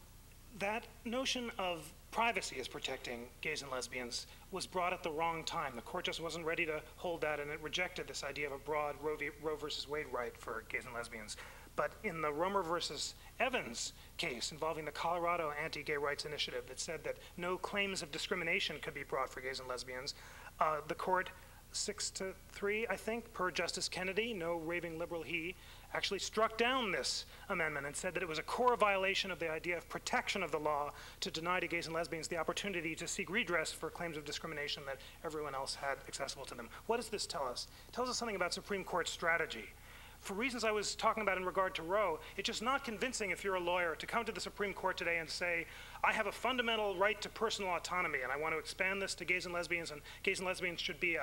that notion of privacy as protecting gays and lesbians was brought at the wrong time. The court just wasn't ready to hold that, and it rejected this idea of a broad Roe versus Wade right for gays and lesbians. But in the Romer versus Evans case involving the Colorado Anti-Gay Rights Initiative that said that no claims of discrimination could be brought for gays and lesbians, the court, 6-3, I think, per Justice Kennedy, no raving liberal he, actually struck down this amendment and said that it was a core violation of the idea of protection of the law to deny to gays and lesbians the opportunity to seek redress for claims of discrimination that everyone else had accessible to them. What does this tell us? It tells us something about Supreme Court strategy. For reasons I was talking about in regard to Roe, it's just not convincing if you're a lawyer to come to the Supreme Court today and say, I have a fundamental right to personal autonomy and I want to expand this to gays and lesbians should be,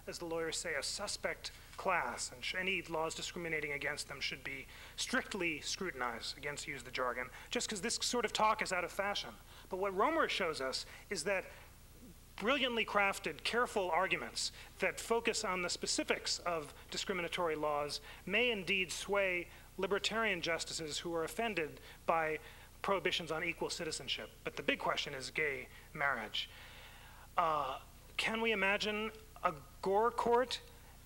as the lawyers say, a suspect class, and any laws discriminating against them should be strictly scrutinized, again to use the jargon, just because this sort of talk is out of fashion. But what Romer shows us is that brilliantly crafted, careful arguments that focus on the specifics of discriminatory laws may indeed sway libertarian justices who are offended by prohibitions on equal citizenship. But the big question is gay marriage. Can we imagine a Gore court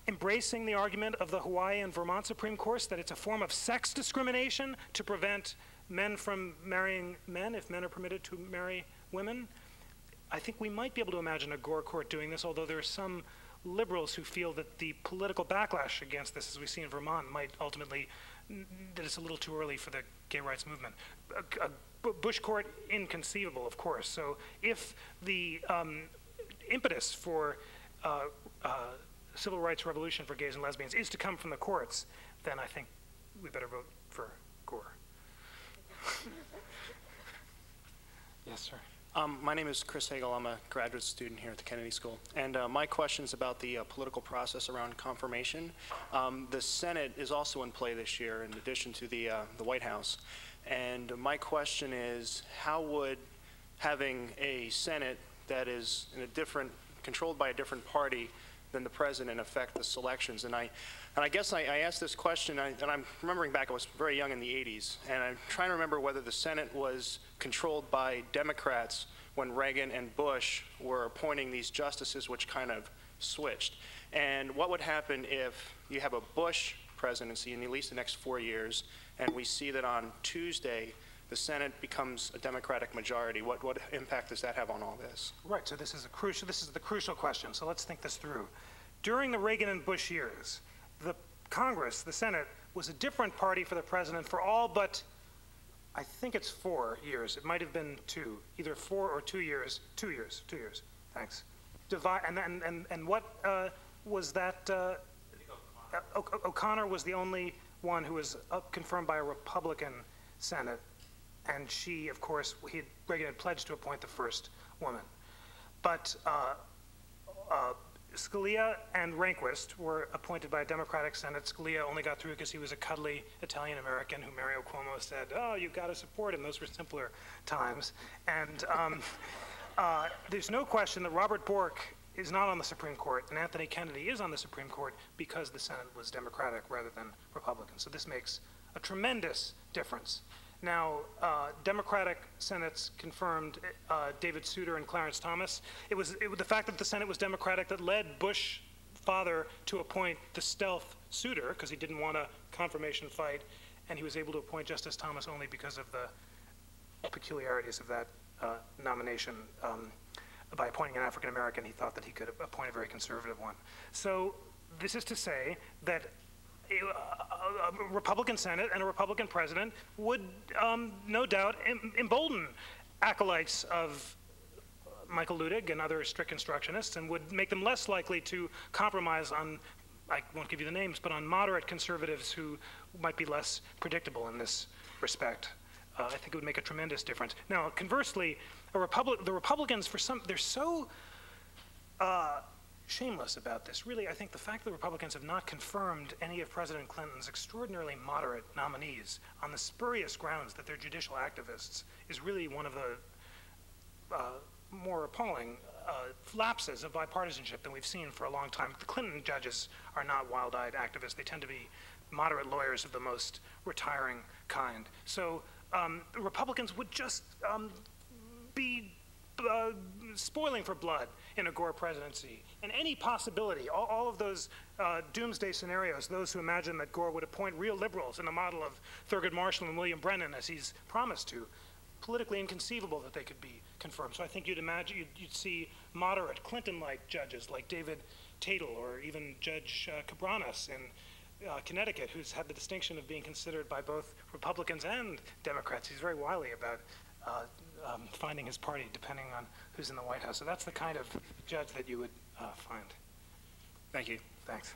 embracing the argument of the Hawaii and Vermont Supreme Courts that it's a form of sex discrimination to prevent men from marrying men if men are permitted to marry women? I think we might be able to imagine a Gore court doing this, although there are some liberals who feel that the political backlash against this, as we see in Vermont, might ultimately, that it's a little too early for the gay rights movement. A Bush court, inconceivable, of course. So if the impetus for civil rights revolution for gays and lesbians is to come from the courts, then I think we better vote for Gore. Yes, sir. My name is Chris Hagel. I'm a graduate student here at the Kennedy School. And my question is about the political process around confirmation. The Senate is also in play this year in addition to the White House. And my question is, how would having a Senate that is in a different, controlled by a different party than the president affect the selections? And I guess I asked this question, and I'm remembering back, I was very young in the 80s, and I'm trying to remember whether the Senate was controlled by Democrats when Reagan and Bush were appointing these justices, which kind of switched. And what would happen if you have a Bush presidency in at least the next 4 years, and we see that on Tuesday the Senate becomes a Democratic majority? What impact does that have on all this? Right, so this is the crucial question, so let's think this through. During the Reagan and Bush years, the Congress, the Senate, was a different party for the president for all but I think it's 4 years. It might have been 2, either 4 or 2 years. 2 years. 2 years. Thanks. And what was that? O'Connor was the only one who was confirmed by a Republican Senate, and she, of course, Reagan had pledged to appoint the first woman. But Scalia and Rehnquist were appointed by a Democratic Senate. Scalia only got through because he was a cuddly Italian-American who Mario Cuomo said, oh, you've got to support him. Those were simpler times. And there's no question that Robert Bork is not on the Supreme Court, and Anthony Kennedy is on the Supreme Court because the Senate was Democratic rather than Republican. So this makes a tremendous difference. Now, Democratic Senates confirmed David Souter and Clarence Thomas. It was the fact that the Senate was Democratic that led Bush father to appoint the stealth Souter, because he didn't want a confirmation fight, and he was able to appoint Justice Thomas only because of the peculiarities of that nomination. By appointing an African American, he thought that he could appoint a very conservative one. So this is to say that a Republican Senate and a Republican president would no doubt embolden acolytes of Michael Luedig and other strict constructionists, and would make them less likely to compromise on, I won't give you the names, but on moderate conservatives who might be less predictable in this respect. I think it would make a tremendous difference. Now, conversely, the Republicans, they're so shameless about this. Really, I think the fact that the Republicans have not confirmed any of President Clinton's extraordinarily moderate nominees on the spurious grounds that they're judicial activists is really one of the more appalling lapses of bipartisanship than we've seen for a long time. The Clinton judges are not wild-eyed activists. They tend to be moderate lawyers of the most retiring kind. So the Republicans would just be spoiling for blood in a Gore presidency. And any possibility, all of those doomsday scenarios, those who imagine that Gore would appoint real liberals in the model of Thurgood Marshall and William Brennan, as he's promised to, politically inconceivable that they could be confirmed. So I think you'd imagine you'd see moderate Clinton-like judges like David Tatel or even Judge Cabranes in Connecticut, who's had the distinction of being considered by both Republicans and Democrats. He's very wily about finding his party depending on who's in the White House. So that's the kind of judge that you would find. Thank you. Thanks.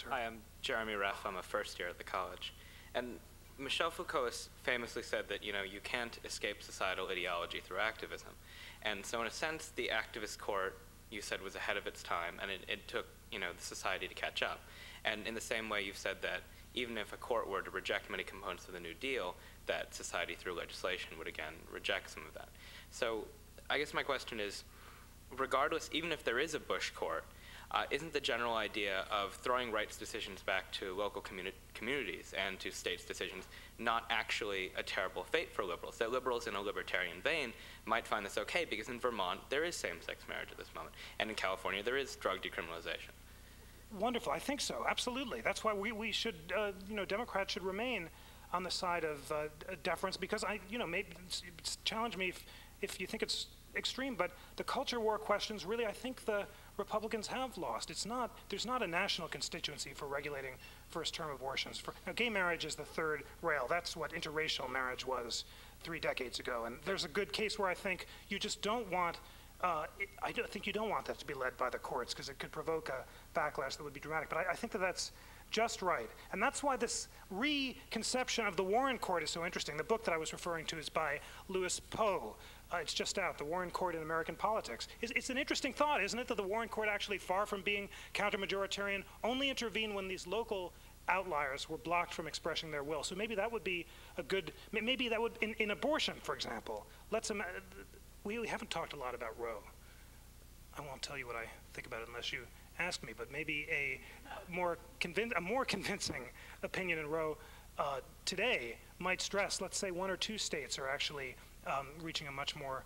Hi, I'm Jeremy Reff. I'm a first year at the college. And Michel Foucault has famously said that, you can't escape societal ideology through activism. And so in a sense, the activist court, you said, was ahead of its time, and it took, the society to catch up. And in the same way, you've said that even if a court were to reject many components of the New Deal, that society through legislation would again reject some of that. So I guess my question is, regardless, even if there is a Bush court, isn't the general idea of throwing rights decisions back to local communities and to states' decisions not actually a terrible fate for liberals? That liberals in a libertarian vein might find this okay because in Vermont there is same-sex marriage at this moment, and in California there is drug decriminalization. Wonderful. I think so. Absolutely. That's why we should, Democrats should remain on the side of deference, because maybe challenge me if you think it's extreme, but the culture war questions, really, I think the Republicans have lost. There's not a national constituency for regulating first-term abortions. Gay marriage is the third rail. That's what interracial marriage was 3 decades ago. And there's a good case where I think you just don't want I think you don't want that to be led by the courts, because it could provoke a backlash that would be dramatic. But I think that that's just right. And that's why this reconception of the Warren Court is so interesting. The book that I was referring to is by Louis Poe. It's just out, The Warren Court in American Politics. It's an interesting thought, isn't it, that the Warren Court actually, far from being counter-majoritarian, only intervened when these local outliers were blocked from expressing their will. So maybe that would be a good, maybe that would, in abortion, for example, we haven't talked a lot about Roe. I won't tell you what I think about it unless you ask me, but maybe a more convincing opinion in Roe today might stress, let's say 1 or 2 states are actually reaching a much more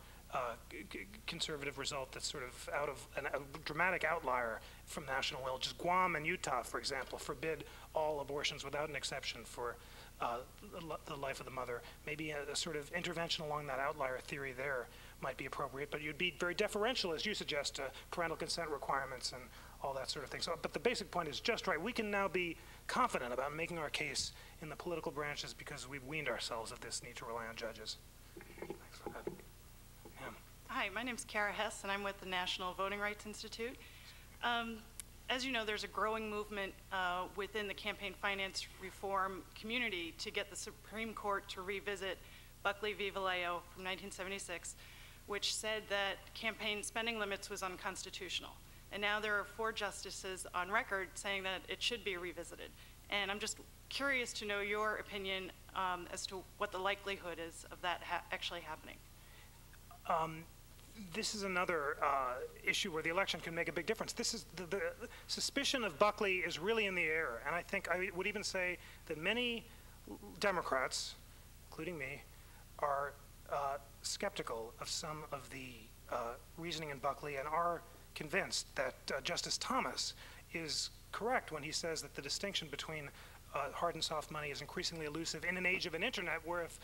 conservative result that's sort of out of a dramatic outlier from national will. Just Guam and Utah, for example, forbid all abortions without an exception for the life of the mother. Maybe a sort of intervention along that outlier theory there might be appropriate, but you'd be very deferential, as you suggest, to parental consent requirements and all that sort of thing. So, but the basic point is just right. We can now be confident about making our case in the political branches because we've weaned ourselves of this need to rely on judges. Thanks for that. Yeah. Hi, my name's Kara Hess, and I'm with the National Voting Rights Institute. As you know, there's a growing movement within the campaign finance reform community to get the Supreme Court to revisit Buckley v. Vallejo from 1976, which said that campaign spending limits was unconstitutional. And now there are 4 justices on record saying that it should be revisited. And I'm just curious to know your opinion as to what the likelihood is of that actually happening. This is another issue where the election can make a big difference. This is the suspicion of Buckley is really in the air, and I think I would even say that many Democrats, including me, are skeptical of some of the reasoning in Buckley and are convinced that Justice Thomas is correct when he says that the distinction between hard and soft money is increasingly elusive in an age of an internet where if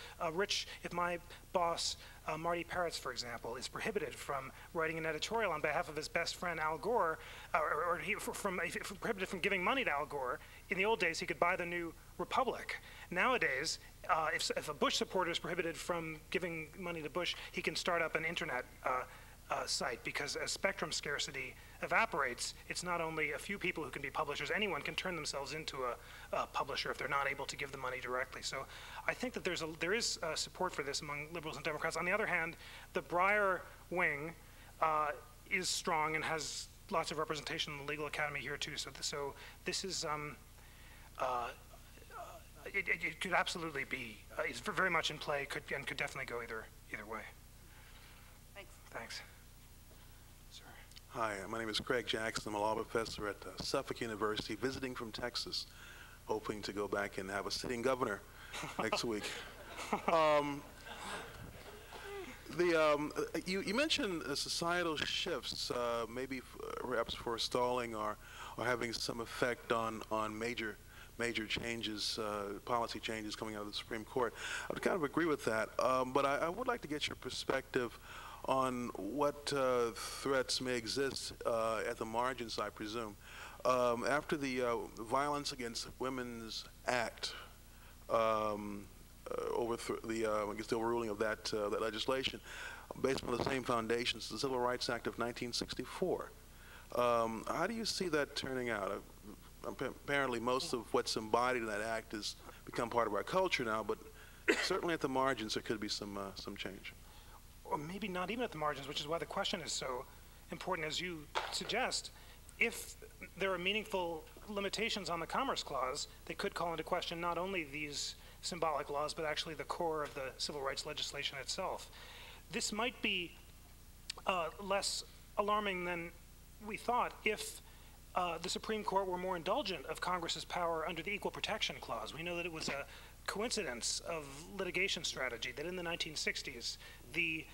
my boss, Marty Peretz, for example, is prohibited from writing an editorial on behalf of his best friend Al Gore, prohibited from giving money to Al Gore, in the old days he could buy the New Republic. Nowadays, if a Bush supporter is prohibited from giving money to Bush, he can start up an internet site, because as spectrum scarcity evaporates, it's not only a few people who can be publishers. Anyone can turn themselves into a publisher if they're not able to give the money directly. So I think that there is support for this among liberals and Democrats. On the other hand, the Breyer wing is strong and has lots of representation in the legal academy here too. So this is it could absolutely be it's very much in play. Could definitely go either way. Thanks. Thanks. Hi, my name is Craig Jackson. I'm a law professor at Suffolk University, visiting from Texas, hoping to go back and have a sitting governor next week. You mentioned societal shifts, maybe perhaps forestalling or having some effect on major changes, policy changes coming out of the Supreme Court. I would kind of agree with that, but I would like to get your perspective on what threats may exist at the margins, I presume. After the Violence Against Women's Act, the overruling of that legislation, based on the same foundations, the Civil Rights Act of 1964. How do you see that turning out? Apparently, most of what's embodied in that act has become part of our culture now, but certainly at the margins there could be some change. Or maybe not even at the margins, which is why the question is so important, as you suggest. If there are meaningful limitations on the Commerce Clause, they could call into question not only these symbolic laws, but actually the core of the civil rights legislation itself. This might be less alarming than we thought if the Supreme Court were more indulgent of Congress's power under the Equal Protection Clause. We know that it was a coincidence of litigation strategy that in the 1960s, the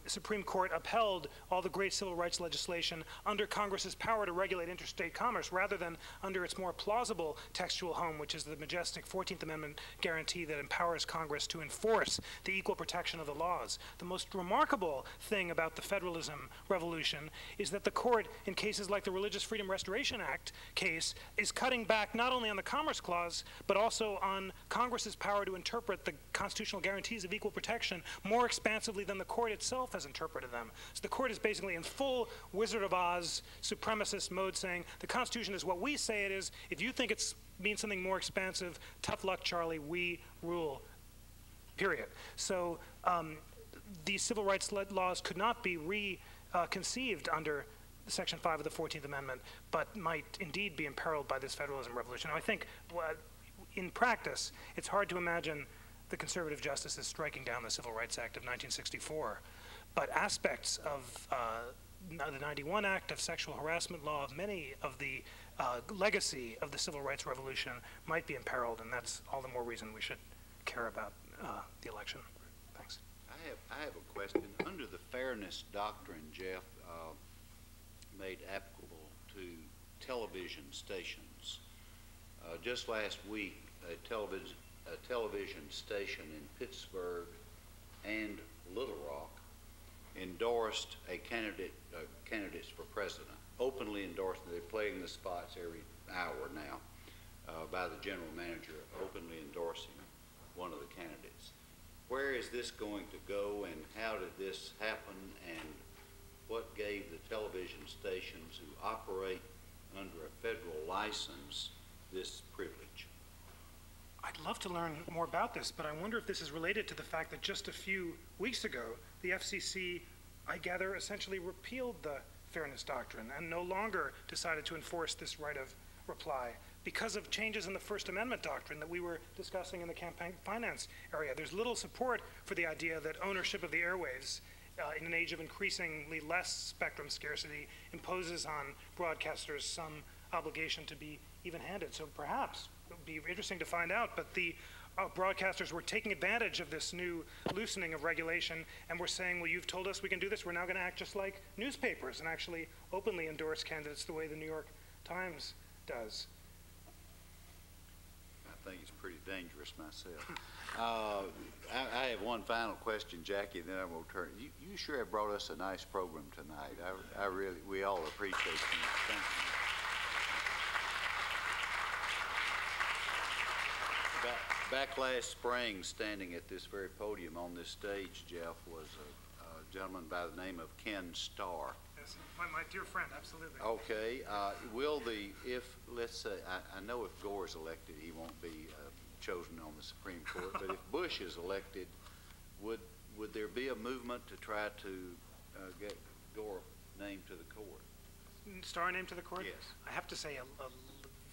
Supreme Court upheld all the great civil rights legislation under Congress's power to regulate interstate commerce rather than under its more plausible textual home, which is the majestic 14th Amendment guarantee that empowers Congress to enforce the equal protection of the laws. The most remarkable thing about the federalism revolution is that the court, in cases like the Religious Freedom Restoration Act case, is cutting back not only on the Commerce Clause, but also on Congress's power to interpret the constitutional guarantees of equal protection more expansively than the court itself has interpreted them. So the court is basically in full Wizard of Oz supremacist mode, saying the Constitution is what we say it is. If you think it means something more expansive, tough luck, Charlie, we rule, period. So these civil rights laws could not be reconceived under Section 5 of the 14th Amendment, but might indeed be imperiled by this federalism revolution. Now, I think in practice, it's hard to imagine the conservative justices striking down the Civil Rights Act of 1964. But aspects of the 91 Act, of sexual harassment law, of many of the legacy of the Civil Rights Revolution might be imperiled, and that's all the more reason we should care about the election. Thanks. I have a question. Under the fairness doctrine, Jeff, made applicable to television stations, just last week, a television station in Pittsburgh and Little Rock endorsed candidates for president, openly endorsed. They're playing the spots every hour now. by the general manager openly endorsing one of the candidates. Where is this going to go, and how did this happen, and what gave the television stations who operate under a federal license this privilege? I'd love to learn more about this, but I wonder if this is related to the fact that just a few weeks ago, the FCC, I gather, essentially repealed the fairness doctrine and no longer decided to enforce this right of reply because of changes in the First Amendment doctrine that we were discussing in the campaign finance area. There's little support for the idea that ownership of the airwaves in an age of increasingly less spectrum scarcity imposes on broadcasters some obligation to be even-handed. So perhaps it would be interesting to find out, but the broadcasters were taking advantage of this new loosening of regulation and were saying, well, you've told us we can do this, we're now going to act just like newspapers and actually openly endorse candidates the way the New York Times does. I think it's pretty dangerous myself. I have one final question, Jackie, and then I'm going to turn. You sure have brought us a nice program tonight. I really, we all appreciate you. Thank you. Back last spring, standing at this very podium on this stage, Jeff, was a gentleman by the name of Ken Starr. Yes, my dear friend, absolutely. Okay. Let's say, I know if Gore is elected, he won't be chosen on the Supreme Court, but if Bush is elected, would there be a movement to try to get Gore named to the court? Starr named to the court? Yes. I have to say, a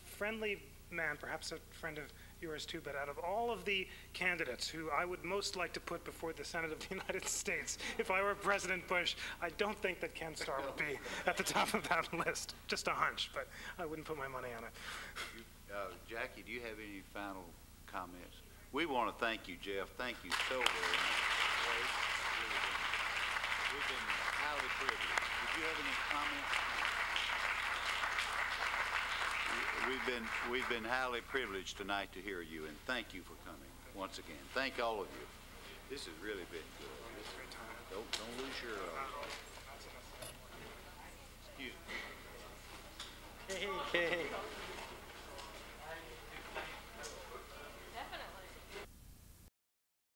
friendly man, perhaps a friend of yours too, but out of all of the candidates who I would most like to put before the Senate of the United States, if I were President Bush, I don't think that Ken Starr would be at the top of that list. Just a hunch, but I wouldn't put my money on it. Jackie, do you have any final comments? We want to thank you, Jeff. Thank you so very much. We've been highly privileged. Did you have any comments? We've been highly privileged tonight to hear you, and thank you for coming once again. Thank all of you. This has really been good. Don't lose your. Excuse me. Hey.